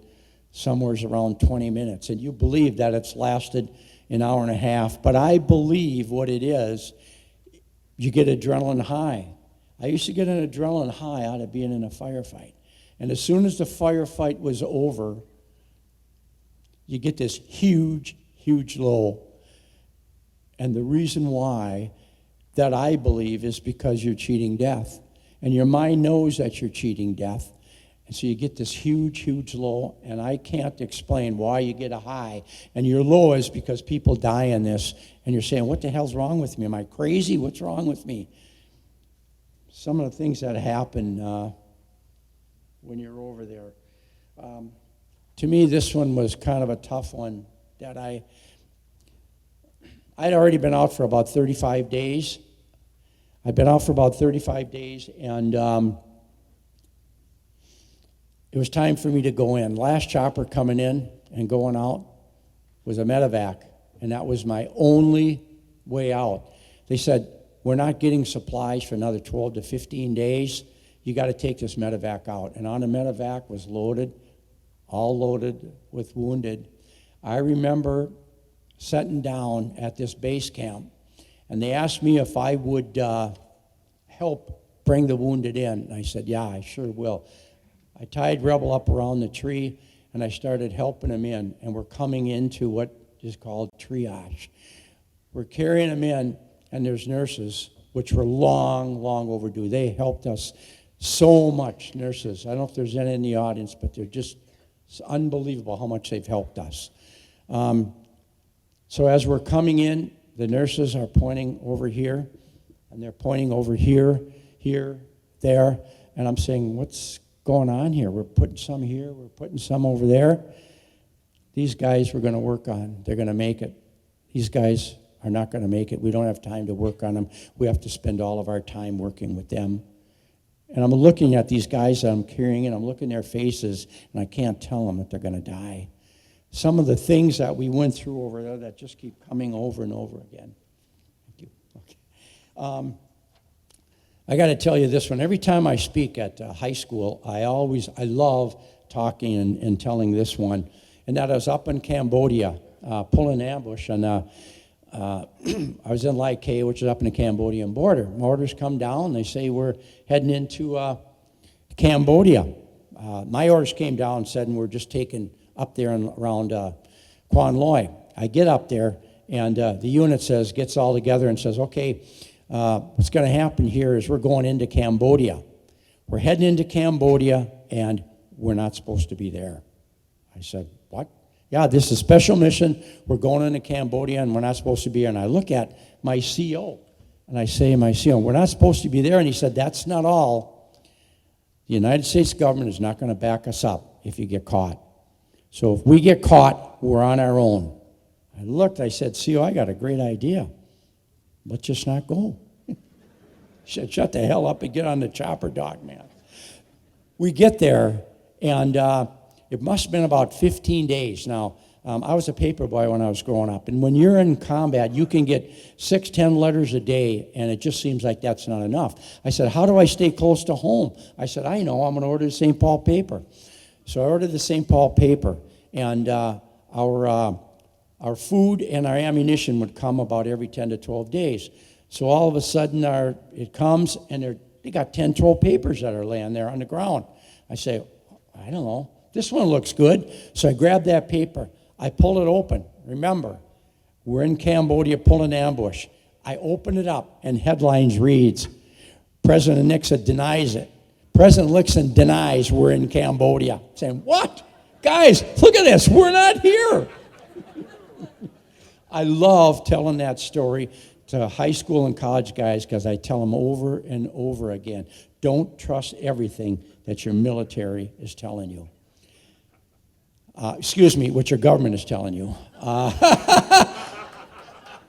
somewhere around 20 minutes. And you believe that it's lasted an hour and a half. But I believe what it is, you get adrenaline high. I used to get an adrenaline high out of being in a firefight. And as soon as the firefight was over, you get this huge, huge low. And the reason why that I believe is because you're cheating death. And your mind knows that you're cheating death. And so you get this huge, huge low. And I can't explain why you get a high. And your low is because people die in this. And you're saying, what the hell's wrong with me? Am I crazy? What's wrong with me? Some of the things that happen when you're over there. To me, this one was kind of a tough one that I'd already been out for about 35 days. I'd been out for about 35 days, and it was time for me to go in. Last chopper coming in and going out was a medevac, and that was my only way out. They said, we're not getting supplies for another 12 to 15 days. You got to take this medevac out. And on the medevac was loaded, all loaded with wounded. I remember sitting down at this base camp, and they asked me if I would help bring the wounded in. And I said, yeah, I sure will. I tied Rebel up around the tree, and I started helping him in. And we're coming into what is called triage. We're carrying him in, and there's nurses, which were long, long overdue. They helped us so much, nurses. I don't know if there's any in the audience, but they're just, it's unbelievable how much they've helped us. So as we're coming in, the nurses are pointing over here, and they're pointing over here, here, there, and I'm saying, what's going on here? We're putting some here, we're putting some over there. These guys we're going to work on. They're going to make it. These guys are not going to make it. We don't have time to work on them. We have to spend all of our time working with them. And I'm looking at these guys that I'm carrying, and I'm looking at their faces, and I can't tell them that they're going to die. Some of the things that we went through over there that just keep coming over and over again. Thank you. Okay. I got to tell you this one. Every time I speak at high school, I love talking and telling this one. And that I was up in Cambodia, pulling an ambush, and I was in Lai Khe, which is up in the Cambodian border. Orders come down. They say we're heading into Cambodia. My orders came down and said, we're just taking up there and around Quan Loy. I get up there, and the unit gets all together and says, okay, what's going to happen here is we're going into Cambodia. We're heading into Cambodia, and we're not supposed to be there. I said, what? Yeah, this is a special mission. We're going into Cambodia, and we're not supposed to be here. And I look at my CO, and I say to my CO, we're not supposed to be there. And he said, that's not all. The United States government is not going to back us up if you get caught. So if we get caught, we're on our own. I looked, I said, CO, I got a great idea. Let's just not go. He said, shut the hell up and get on the chopper, dog, man. We get there, and it must have been about 15 days. Now, I was a paper boy when I was growing up, and when you're in combat, you can get 6, 10 letters a day, and it just seems like that's not enough. I said, how do I stay close to home? I said, I know, I'm going to order the St. Paul paper. So I ordered the St. Paul paper, and our food and our ammunition would come about every 10 to 12 days. So all of a sudden, it comes, and they got 10, 12 papers that are laying there on the ground. I say, I don't know. This one looks good. So I grab that paper. I pull it open. Remember, we're in Cambodia pulling ambush. I open it up, and headlines reads, President Nixon denies it. President Nixon denies we're in Cambodia. Saying, what? Guys, look at this. We're not here. I love telling that story to high school and college guys because I tell them over and over again, don't trust everything that your military is telling you. What your government is telling you.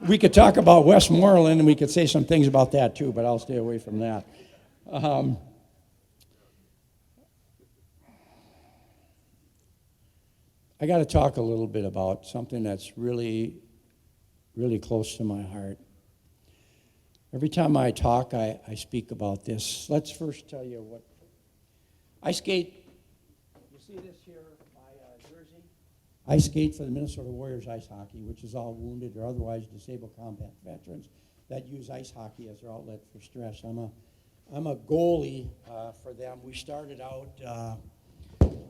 We could talk about Westmoreland, and we could say some things about that too, but I'll stay away from that. I got to talk a little bit about something that's really, really close to my heart. Every time I talk, I speak about this. Let's first tell you what I skate. You see this here, my jersey? I skate for the Minnesota Warriors ice hockey, which is all wounded or otherwise disabled combat veterans that use ice hockey as their outlet for stress. I'm a goalie for them. We started out,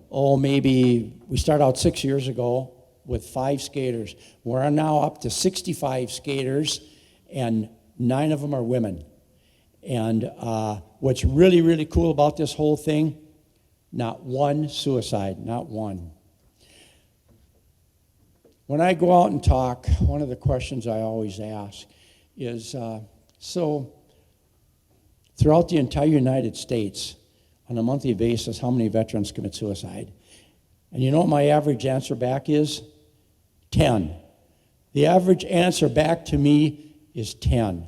we started out 6 years ago with 5 skaters. We're now up to 65 skaters, and 9 of them are women. And what's really, really cool about this whole thing, not one suicide, not one. When I go out and talk, one of the questions I always ask is, so throughout the entire United States, on a monthly basis, how many veterans commit suicide? And you know what my average answer back is? 10. The average answer back to me is 10.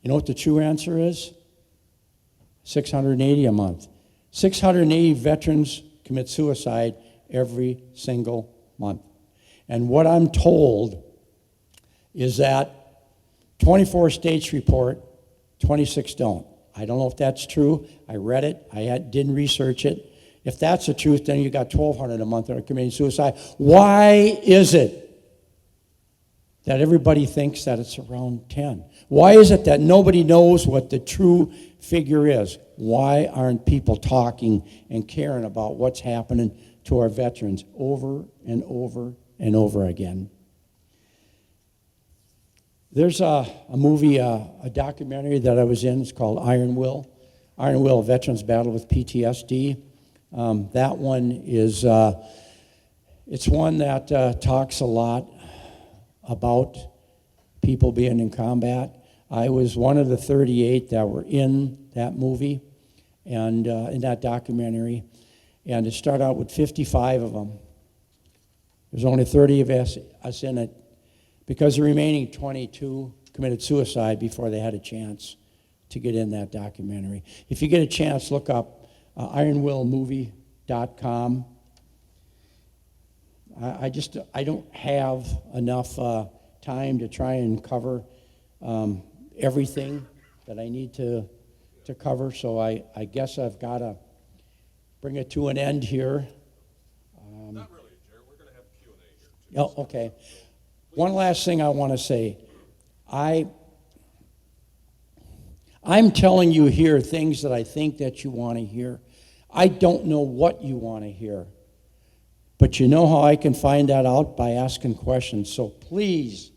You know what the true answer is? 680 a month. 680 veterans commit suicide every single month. And what I'm told is that 24 states report, 26 don't. I don't know if that's true. I read it. Didn't research it. If that's the truth, then you got 1,200 a month that are committing suicide. Why is it that everybody thinks that it's around 10? Why is it that nobody knows what the true figure is? Why aren't people talking and caring about what's happening to our veterans over and over and over again? There's a movie, a documentary that I was in. It's called Iron Will. Iron Will, Veterans Battle with PTSD. That one is, it's one that talks a lot about people being in combat. I was one of the 38 that were in that movie and in that documentary. And it started out with 55 of them. There's only 30 of us in it because the remaining 22 committed suicide before they had a chance to get in that documentary. If you get a chance, look up ironwillmovie.com. I don't have enough time to try and cover everything that I need to cover, so I guess I've got to bring it to an end here. Not really, Jerry. We're going to have Q&A here, too. Oh, okay. One last thing I want to say. I'm telling you here things that I think that you want to hear. I don't know what you want to hear. But you know how I can find that out? By asking questions. So please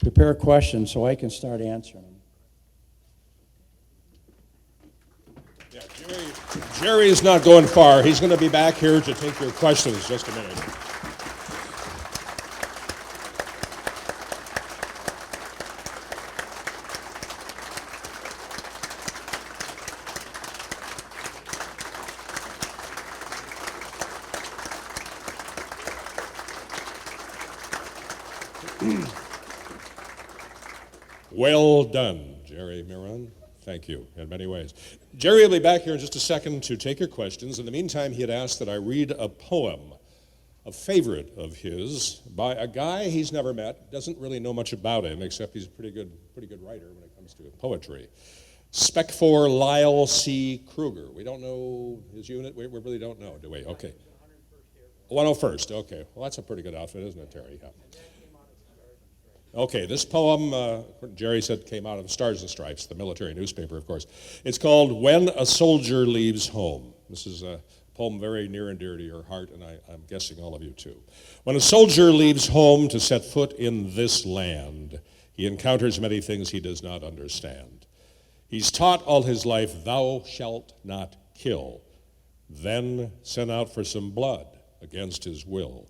prepare questions so I can start answering them. Yeah, Jerry is not going far. He's going to be back here to take your questions just a minute. Well done, Jerry Miron. Thank you in many ways. Jerry will be back here in just a second to take your questions. In the meantime, he had asked that I read a poem, a favorite of his, by a guy he's never met, doesn't really know much about him, except he's a pretty good writer when it comes to poetry. Spec 4 Lyle C. Kruger. We don't know his unit. We really don't know, do we? Okay. 101st. Okay. Well, that's a pretty good outfit, isn't it, Terry? Yeah. Okay, this poem, Jerry said, came out of Stars and Stripes, the military newspaper, of course. It's called When a Soldier Leaves Home. This is a poem very near and dear to your heart, and I'm guessing all of you too. When a soldier leaves home to set foot in this land, he encounters many things he does not understand. He's taught all his life, thou shalt not kill, then sent out for some blood against his will.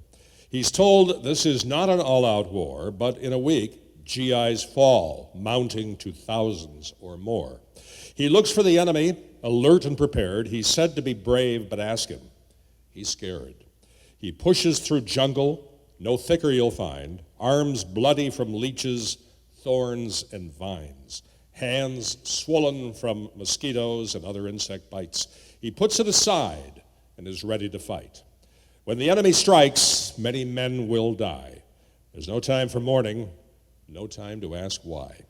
He's told this is not an all-out war, but in a week, GIs fall, mounting to thousands or more. He looks for the enemy, alert and prepared. He's said to be brave, but ask him. He's scared. He pushes through jungle, no thicker you'll find, arms bloody from leeches, thorns, and vines, hands swollen from mosquitoes and other insect bites. He puts it aside and is ready to fight. When the enemy strikes, many men will die. There's no time for mourning, no time to ask why.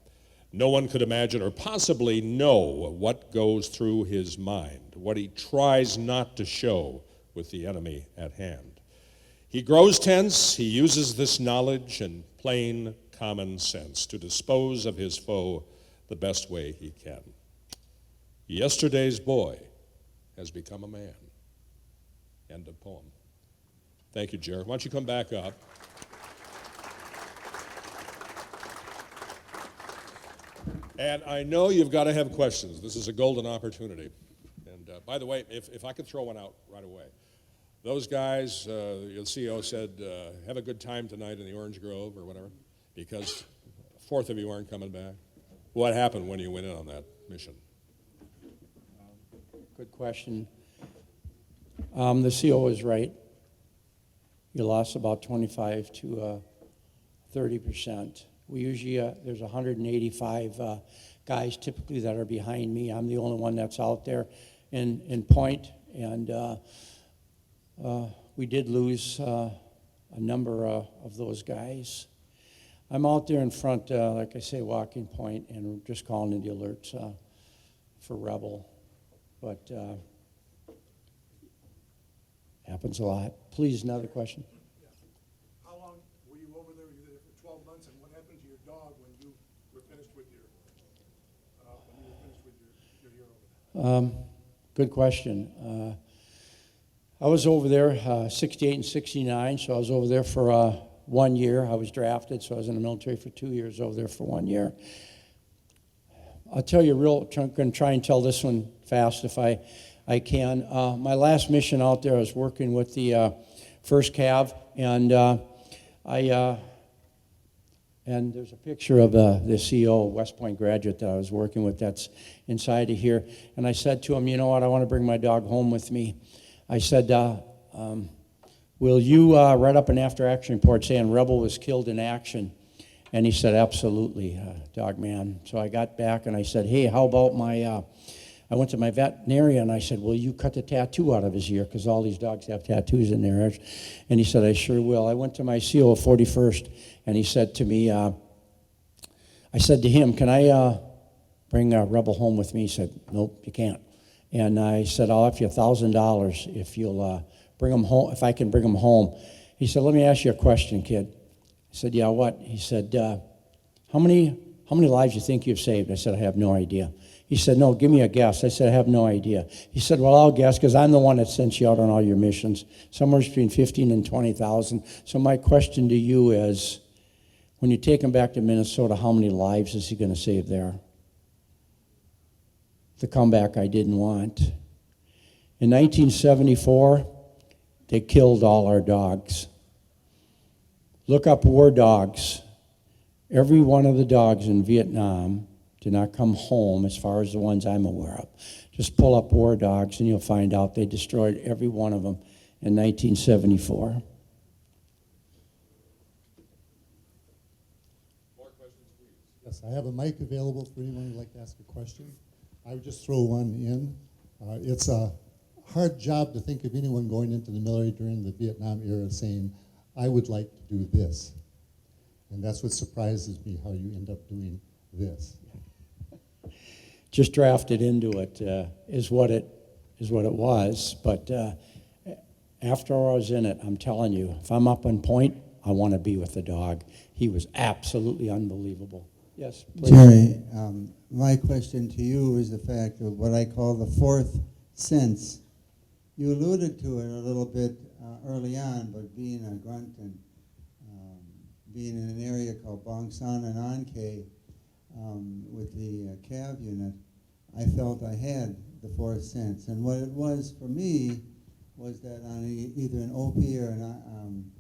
No one could imagine or possibly know what goes through his mind, what he tries not to show with the enemy at hand. He grows tense. He uses this knowledge and plain common sense to dispose of his foe the best way he can. Yesterday's boy has become a man. End of poem. Thank you, Jared. Why don't you come back up? And I know you've got to have questions. This is a golden opportunity. And by the way, if I could throw one out right away. Those guys, the CEO said, have a good time tonight in the Orange Grove or whatever, because a fourth of you aren't coming back. What happened when you went in on that mission? Good question. The CO is right. You lost about 25 to 30%. We usually, there's 185 guys typically that are behind me. I'm the only one that's out there in point, and we did lose a number of those guys. I'm out there in front, like I say, walking point, and just calling in the alerts for Rebel. But happens a lot. Please, another question. How long were you over there? You were there for 12 months, and what happened to your dog when you were finished with your year over there? Good question. I was over there 68 and 69, so I was over there for 1 year. I was drafted, so I was in the military for 2 years, over there for 1 year. I'll tell you I'm going to try and tell this one fast if I can. My last mission out there, I was working with the 1st Cav, and and there's a picture of the CEO, West Point graduate that I was working with that's inside of here. And I said to him, you know what, I want to bring my dog home with me. I said, will you write up an after-action report saying Rebel was killed in action? And he said, absolutely, dog man. So I got back and I said, hey, how about I went to my veterinarian and I said, will you cut the tattoo out of his ear? Because all these dogs have tattoos in their ears. And he said, I sure will. I went to my CO 41st and he said to me, I said to him, can I bring Rebel home with me? He said, nope, you can't. And I said, I'll offer you $1,000 if you'll bring him home, if I can bring him home. He said, let me ask you a question, kid. I said, yeah, what? He said, how many lives do you think you've saved? I said, I have no idea. He said, no, give me a guess. I said, I have no idea. He said, well, I'll guess because I'm the one that sent you out on all your missions, somewhere between 15 and 20,000. So my question to you is, when you take him back to Minnesota, how many lives is he going to save there? The comeback I didn't want. In 1974, they killed all our dogs. Look up war dogs. Every one of the dogs in Vietnam did not come home, as far as the ones I'm aware of. Just pull up war dogs and you'll find out they destroyed every one of them in 1974. More questions, please. Yes, I have a mic available for anyone who'd like to ask a question. I would just throw one in. It's a hard job to think of anyone going into the military during the Vietnam era saying, I would like to do this. And that's what surprises me, how you end up doing this. Just drafted into it is what it was. But after I was in it, I'm telling you, if I'm up on point, I want to be with the dog. He was absolutely unbelievable. Yes, please. Jerry, my question to you is the fact of what I call the fourth sense. You alluded to it a little bit early on, but being a grunt and being in an area called Bang San and Anke with the CAV unit, I felt I had the fourth sense. And what it was for me was that on either an OP or an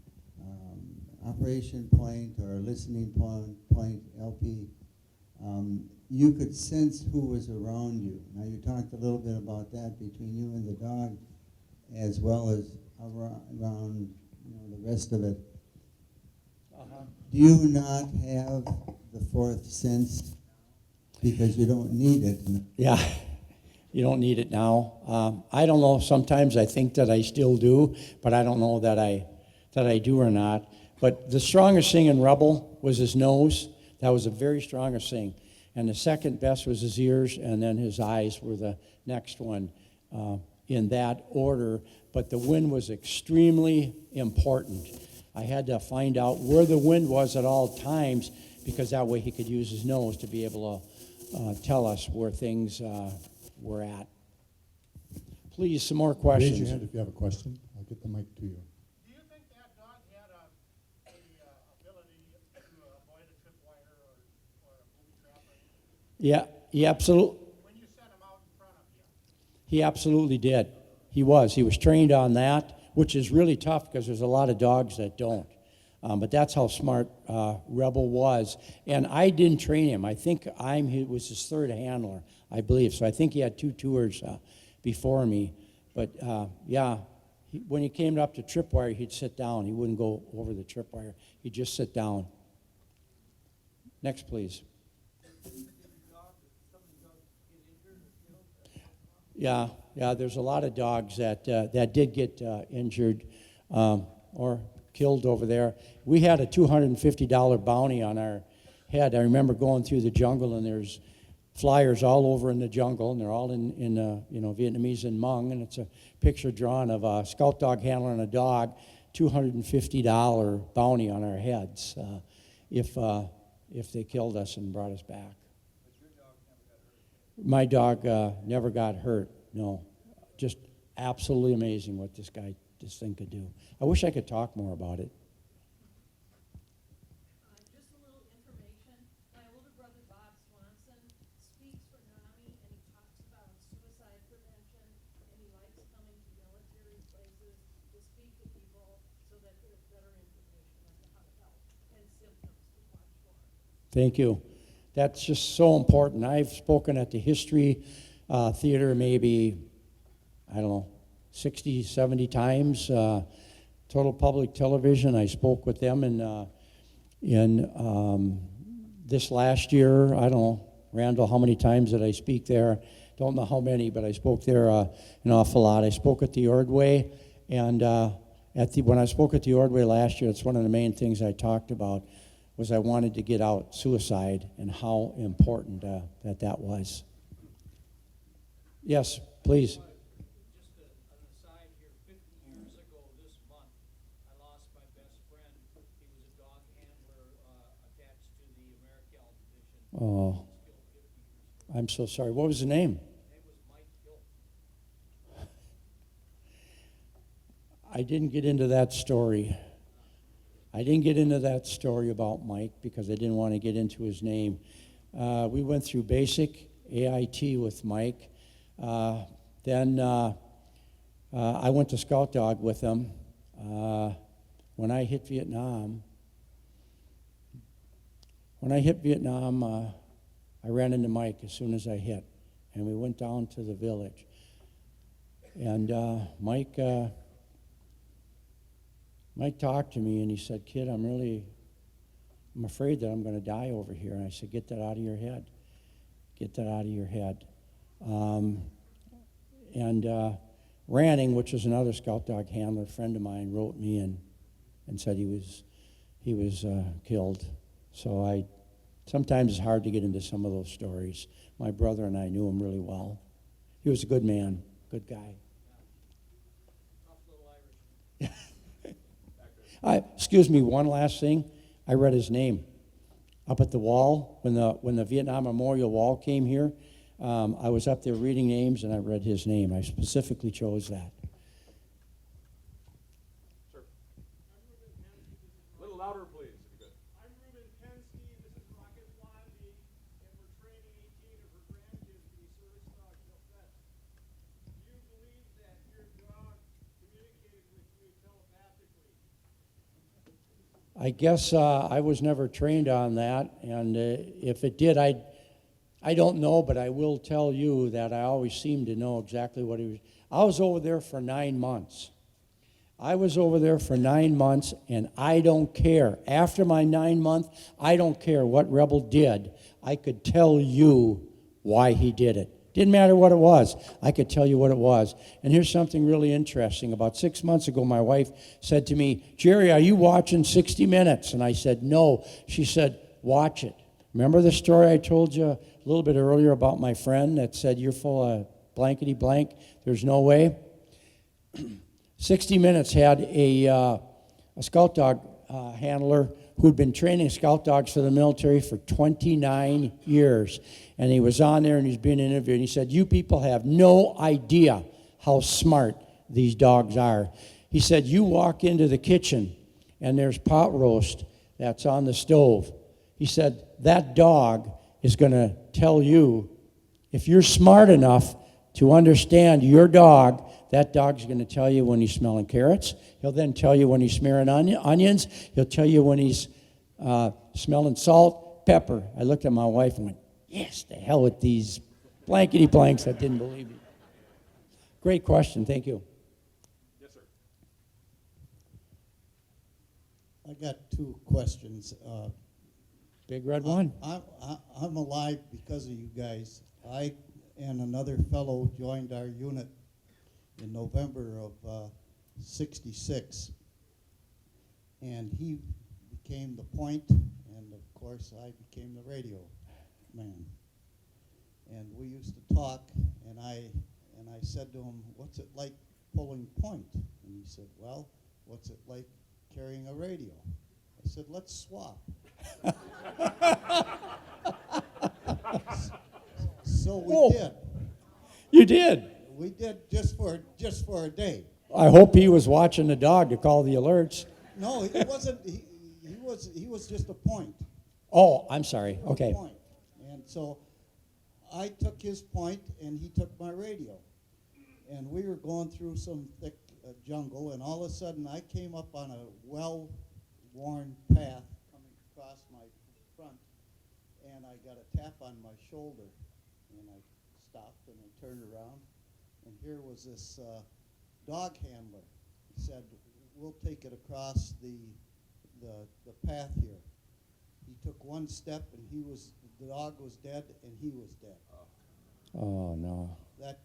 operation point or a listening point, LP, you could sense who was around you. Now you talked a little bit about that between you and the dog, as well as around the rest of it. Do you not have the fourth sense because you don't need it? Yeah, you don't need it now. I don't know, sometimes I think that I still do, but I don't know that I do or not. But the strongest thing in Rebel was his nose. That was the very strongest thing. And the second best was his ears, and then his eyes were the next one in that order. But the wind was extremely important. I had to find out where the wind was at all times, because that way he could use his nose to be able to tell us where things were at. Please, some more questions. Raise your hand if you have a question. I'll get the mic to you. Do you think that dog had a ability to avoid a tripwire or a booby trap? Yeah, he absolutely. When you set him out in front of you? He absolutely did. He was trained on that, which is really tough because there's a lot of dogs that don't. But that's how smart Rebel was. And I didn't train him. I think he was his third handler, I believe. So I think he had 2 tours before me. But yeah, when he came up to tripwire, he'd sit down. He wouldn't go over the tripwire. He'd just sit down. Next, please. Yeah, there's a lot of dogs that did get injured or killed over there. We had a $250 bounty on our head. I remember going through the jungle, and there's flyers all over in the jungle, and they're all in Vietnamese and Hmong, and it's a picture drawn of a scout dog handler and a dog, $250 bounty on our heads if they killed us and brought us back. My dog never got hurt, no. Just absolutely amazing what this thing could do. I wish I could talk more about it. Just a little information. My older brother, Bob Swanson, speaks for NAMI, and he talks about suicide prevention, and he likes coming to military places to speak to people so that there's better information as to how to help and symptoms to watch for. Thank you. That's just so important. I've spoken at the History Theater maybe, 60, 70 times. Total Public Television, I spoke with them in this last year. I don't know, Randall, how many times did I speak there? Don't know how many, but I spoke there an awful lot. I spoke at the Ordway, and when I spoke at the Ordway last year, it's one of the main things I talked about was I wanted to get out suicide and how important that was. Yes, please. Just an aside here, 50 years ago this month, I lost my best friend. He was a dog handler attached to the Americal division. Oh, I'm so sorry. What was the name? His name was Mike Hill. I didn't get into that story. I didn't get into that story about Mike because I didn't want to get into his name. We went through basic AIT with Mike. Then I went to Scout Dog with him. When I hit Vietnam, I ran into Mike as soon as I hit, and we went down to the village. And Mike talked to me, and he said, "Kid, I'm afraid that I'm going to die over here." And I said, "Get that out of your head. Get that out of your head." Ranning, which was another scout dog handler, friend of mine, wrote me and said he was killed. So sometimes it's hard to get into some of those stories. My brother and I knew him really well. He was a good man, good guy. Tough little Irish. Excuse me, one last thing. I read his name up at the wall when the Vietnam Memorial Wall came here. I was up there reading names, and I read his name. I specifically chose that. Sir. A little louder, please, if you could. I'm Ruben Pensky, this is Rocket Blondie, and we're training 18 of her grandkids to be service dogs and vets. Do you believe that your dog communicated with you telepathically? I guess I was never trained on that, and if it did, I don't know, but I will tell you that I always seemed to know exactly what he was. I was over there for 9 months. And I don't care. After my 9 month, I don't care what Rebel did. I could tell you why he did it. Didn't matter what it was. I could tell you what it was. And here's something really interesting. About 6 months ago, my wife said to me, Jerry, are you watching 60 Minutes? And I said, no. She said, watch it. Remember the story I told you a little bit earlier about my friend that said, you're full of blankety blank? There's no way. 60 Minutes had a scout dog handler who'd been training scout dogs for the military for 29 years. And he was on there and he's being interviewed. And he said, you people have no idea how smart these dogs are. He said, you walk into the kitchen and there's pot roast that's on the stove. He said, that dog is going to tell you, if you're smart enough to understand your dog, that dog's going to tell you when he's smelling carrots. He'll then tell you when he's smearing onions. He'll tell you when he's smelling salt, pepper. I looked at my wife and went, yes, the hell with these blankety blanks. I didn't believe it. Great question. Thank you. Yes, sir. I got two questions. Big red one. I'm alive because of you guys. I and another fellow joined our unit in November of '66, and he became the point, and of course I became the radio man. And we used to talk, and I said to him, "What's it like pulling point?" And he said, "Well, what's it like carrying a radio?" I said, "Let's swap." So we did. You did. We did just for a day. I hope he was watching the dog to call the alerts. No, he wasn't. He was just a point. Oh, I'm sorry. He was a Okay. point. And so I took his point, and he took my radio. And we were going through some thick jungle, and all of a sudden I came up on a well-worn path coming across my front, and I got a tap on my shoulder, and I stopped and I turned around, and here was this dog handler. He said, "We'll take it across the path here." He took one step, and the dog was dead, and he was dead. Oh, no. That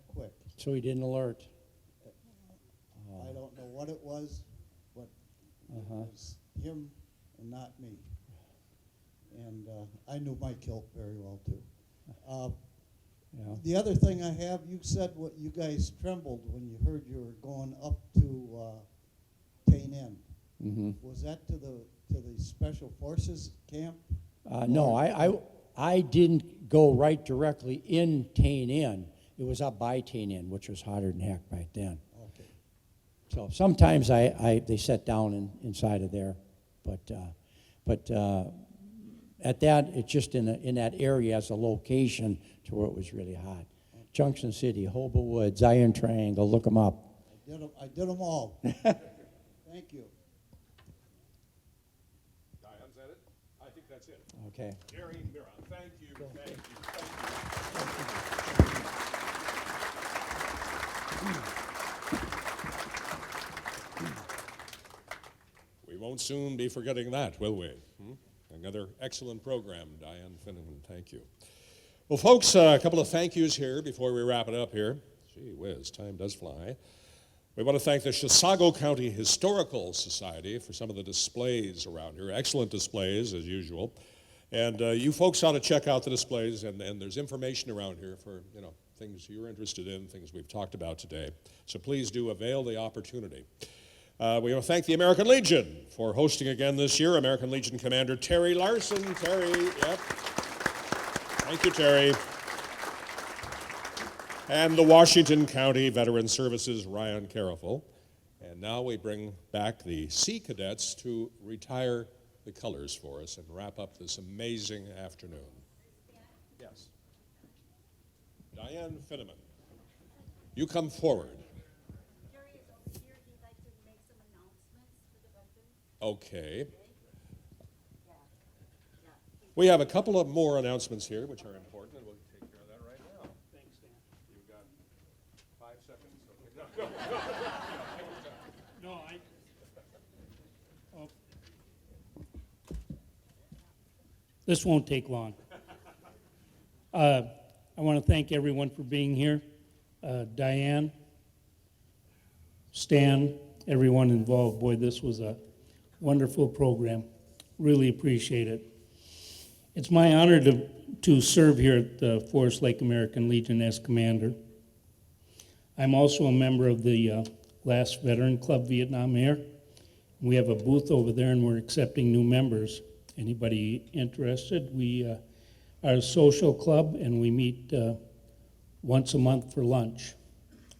quick. So he didn't alert. I don't know what it was, but it was him and not me. And I knew my kilt very well too. Yeah. The other thing I have, you said what you guys trembled when you heard you were going up to Tain Inn. Mm-hmm. Was that to the Special Forces camp? No, I didn't go right directly in Tain Inn. It was up by Tain Inn, which was hotter than heck back then. Okay. So sometimes they sat down inside of there, but at that, it's just in that area as a location to where it was really hot. Junction City, Hobo Woods, Iron Triangle, look them up. I did them all. Thank you. Diane, is that it? I think that's it. Okay. Jerry Miron, thank you, thank you, We won't soon be forgetting that, will we? Another excellent program, Diane Finneman. Thank you. Well, folks, a couple of thank yous here before we wrap it up here. Gee whiz, time does fly. We want to thank the Chisago County Historical Society for some of the displays around here. Excellent displays, as usual. And you folks ought to check out the displays, and there's information around here for, things you're interested in, things we've talked about today. So please do avail the opportunity. We want to thank the American Legion for hosting again this year. American Legion Commander Terry Larson. Terry, yep. Thank you, Terry. And the Washington County Veteran Services, Ryan Caraful. And now we bring back the Sea Cadets to retire the colors for us and wrap up this amazing afternoon. Yes. Diane Finneman, you come forward. Jerry is over here. He'd like to make some announcements for the veterans. Okay. Yeah. We have a couple of more announcements here, which are important, and we'll take care of that right now. Thanks, Dan. You've got 5 seconds? Okay. No, I. This won't take long. I want to thank everyone for being here. Diane, Stan, everyone involved. Boy, this was a wonderful program. Really appreciate it. It's my honor to serve here at the Forest Lake American Legion as commander. I'm also a member of the last Veteran Club Vietnam Air. We have a booth over there and we're accepting new members. Anybody interested? We are a social club and we meet once a month for lunch.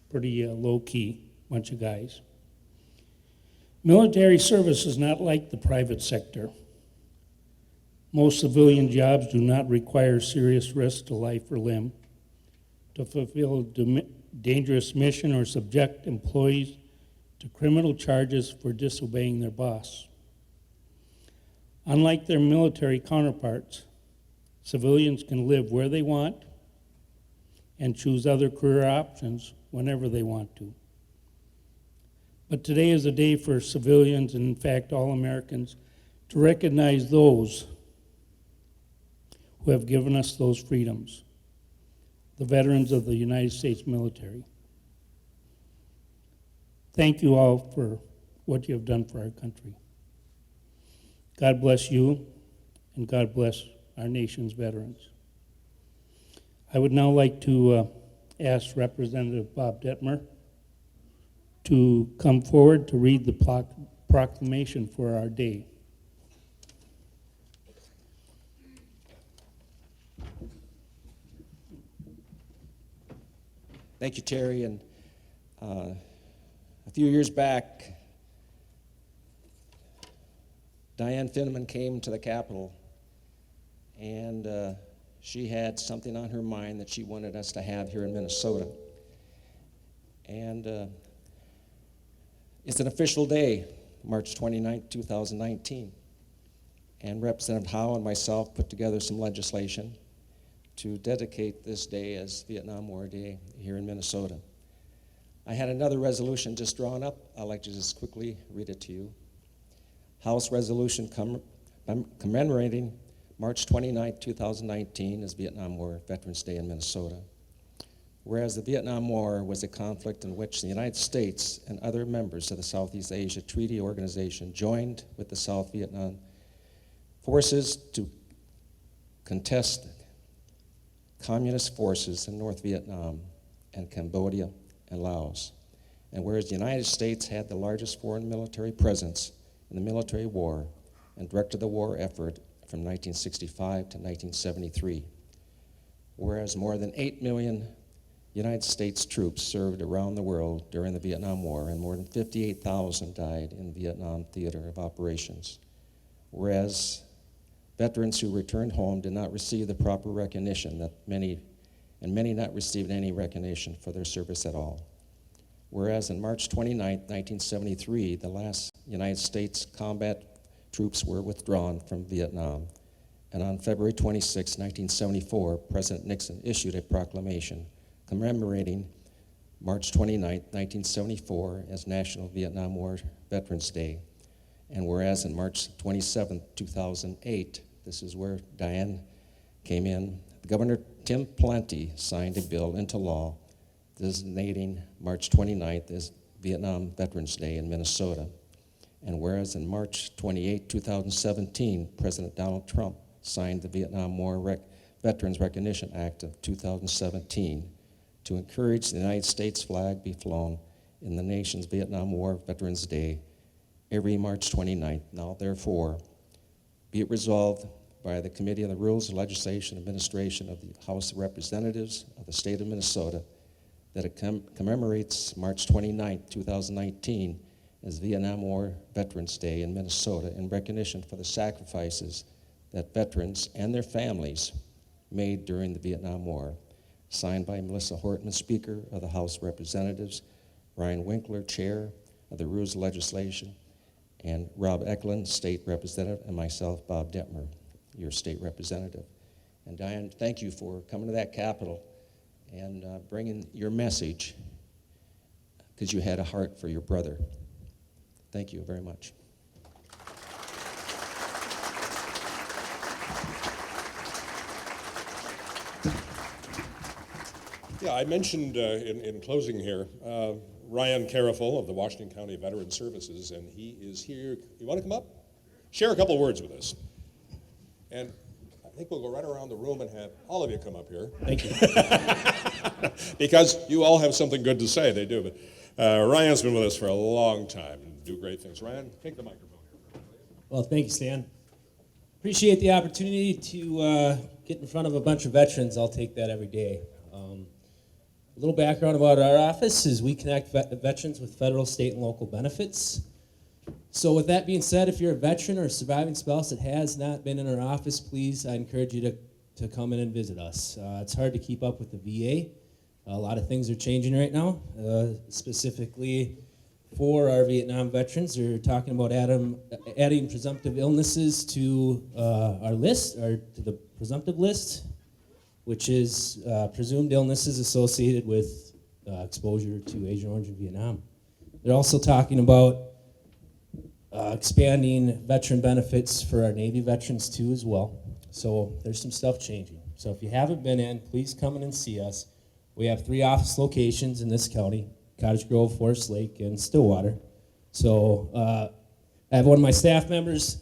Pretty low-key bunch of guys. Military service is not like the private sector. Most civilian jobs do not require serious risk to life or limb. To fulfill a dangerous mission or subject employees to criminal charges for disobeying their boss. Unlike their military counterparts, civilians can live where they want and choose other career options whenever they want to. But today is a day for civilians, and in fact all Americans, to recognize those who have given us those freedoms, the veterans of the United States military. Thank you all for what you have done for our country. God bless you, and God bless our nation's veterans. I would now like to ask Representative Bob Detmer to come forward to read the proclamation for our day. Thank you, Terry. And a few years back, Diane Finneman came to the Capitol, and she had something on her mind that she wanted us to have here in Minnesota. And it's an official day, March 29, 2019. And Representative Howe and myself put together some legislation to dedicate this day as Vietnam War Day here in Minnesota. I had another resolution just drawn up. I'd like to just quickly read it to you. House Resolution commemorating March 29, 2019 as Vietnam War Veterans Day in Minnesota. Whereas the Vietnam War was a conflict in which the United States and other members of the Southeast Asia Treaty Organization joined with the South Vietnam forces to contest communist forces in North Vietnam and Cambodia and Laos. And whereas the United States had the largest foreign military presence in the military war and directed the war effort from 1965 to 1973, whereas more than 8 million United States troops served around the world during the Vietnam War and more than 58,000 died in Vietnam theater of operations, whereas veterans who returned home did not receive the proper recognition that many not received any recognition for their service at all. Whereas on March 29, 1973, the last United States combat troops were withdrawn from Vietnam. And on February 26, 1974, President Nixon issued a proclamation commemorating March 29, 1974 as National Vietnam War Veterans Day. And whereas on March 27, 2008, this is where Diane came in, Governor Tim Pawlenty signed a bill into law designating March 29th as Vietnam Veterans Day in Minnesota. And whereas in March 28, 2017, President Donald Trump signed the Vietnam War Veterans Recognition Act of 2017 to encourage the United States flag be flown in the nation's Vietnam War Veterans Day every March 29th. Now, therefore, be it resolved by the Committee on the Rules, Legislation, Administration of the House of Representatives of the State of Minnesota that it commemorates March 29, 2019 as Vietnam War Veterans Day in Minnesota in recognition for the sacrifices that veterans and their families made during the Vietnam War. Signed by Melissa Hortman, Speaker of the House of Representatives, Ryan Winkler, Chair of the Rules of Legislation, and Rob Eklund, State Representative, and myself, Bob Detmer, your State Representative. And Diane, thank you for coming to that Capitol and bringing your message, because you had a heart for your brother. Thank you very much. Yeah, I mentioned in closing here, Ryan Caraful of the Washington County Veteran Services, and he is here. You want to come up? Share a couple of words with us. And I think we'll go right around the room and have all of you come up here. Thank you. Because you all have something good to say, they do. But Ryan's been with us for a long time and do great things. Ryan, take the microphone here. Well, thank you, Stan. Appreciate the opportunity to get in front of a bunch of veterans. I'll take that every day. A little background about our office is we connect veterans with federal, state, and local benefits. So with that being said, if you're a veteran or a surviving spouse that has not been in our office, please, I encourage you to come in and visit us. It's hard to keep up with the VA. A lot of things are changing right now, specifically for our Vietnam veterans. They're talking about adding presumptive illnesses to our list, or to the presumptive list, which is presumed illnesses associated with exposure to Agent Orange in Vietnam. They're also talking about expanding veteran benefits for our Navy veterans too as well. So there's some stuff changing. So if you haven't been in, please come in and see us. We have 3 office locations in this county: Cottage Grove, Forest Lake, and Stillwater. So I have one of my staff members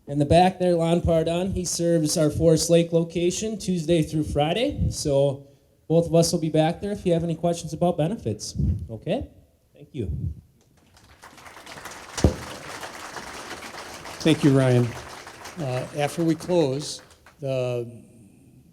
in the back there, Lon Pardon. He serves our Forest Lake location Tuesday through Friday. So both of us will be back there if you have any questions about benefits. Okay? Thank you. Thank you, Ryan. After we close, the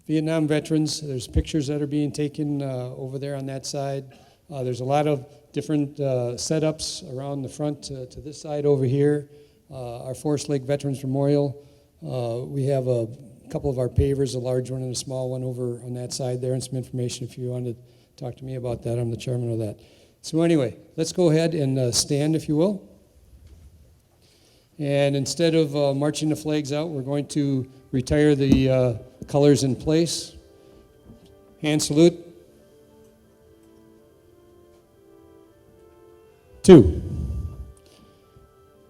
Vietnam veterans, there's pictures that are being taken over there on that side. There's a lot of different setups around the front to this side over here. Our Forest Lake Veterans Memorial, we have a couple of our pavers, a large one and a small one over on that side there, and some information if you want to talk to me about that. I'm the chairman of that. So anyway, let's go ahead and stand, if you will. And instead of marching the flags out, we're going to retire the colors in place. Hand salute. 2.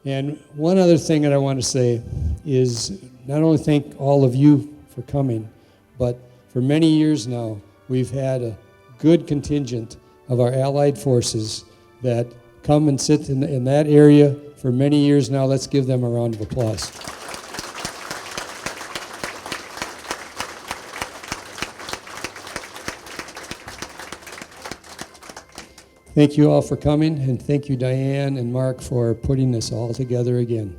And one other thing that I want to say is not only thank all of you for coming, but for many years now, we've had a good contingent of our allied forces that come and sit in that area for many years now. Let's give them a round of applause. Thank you all for coming, and thank you, Diane and Mark, for putting this all together again.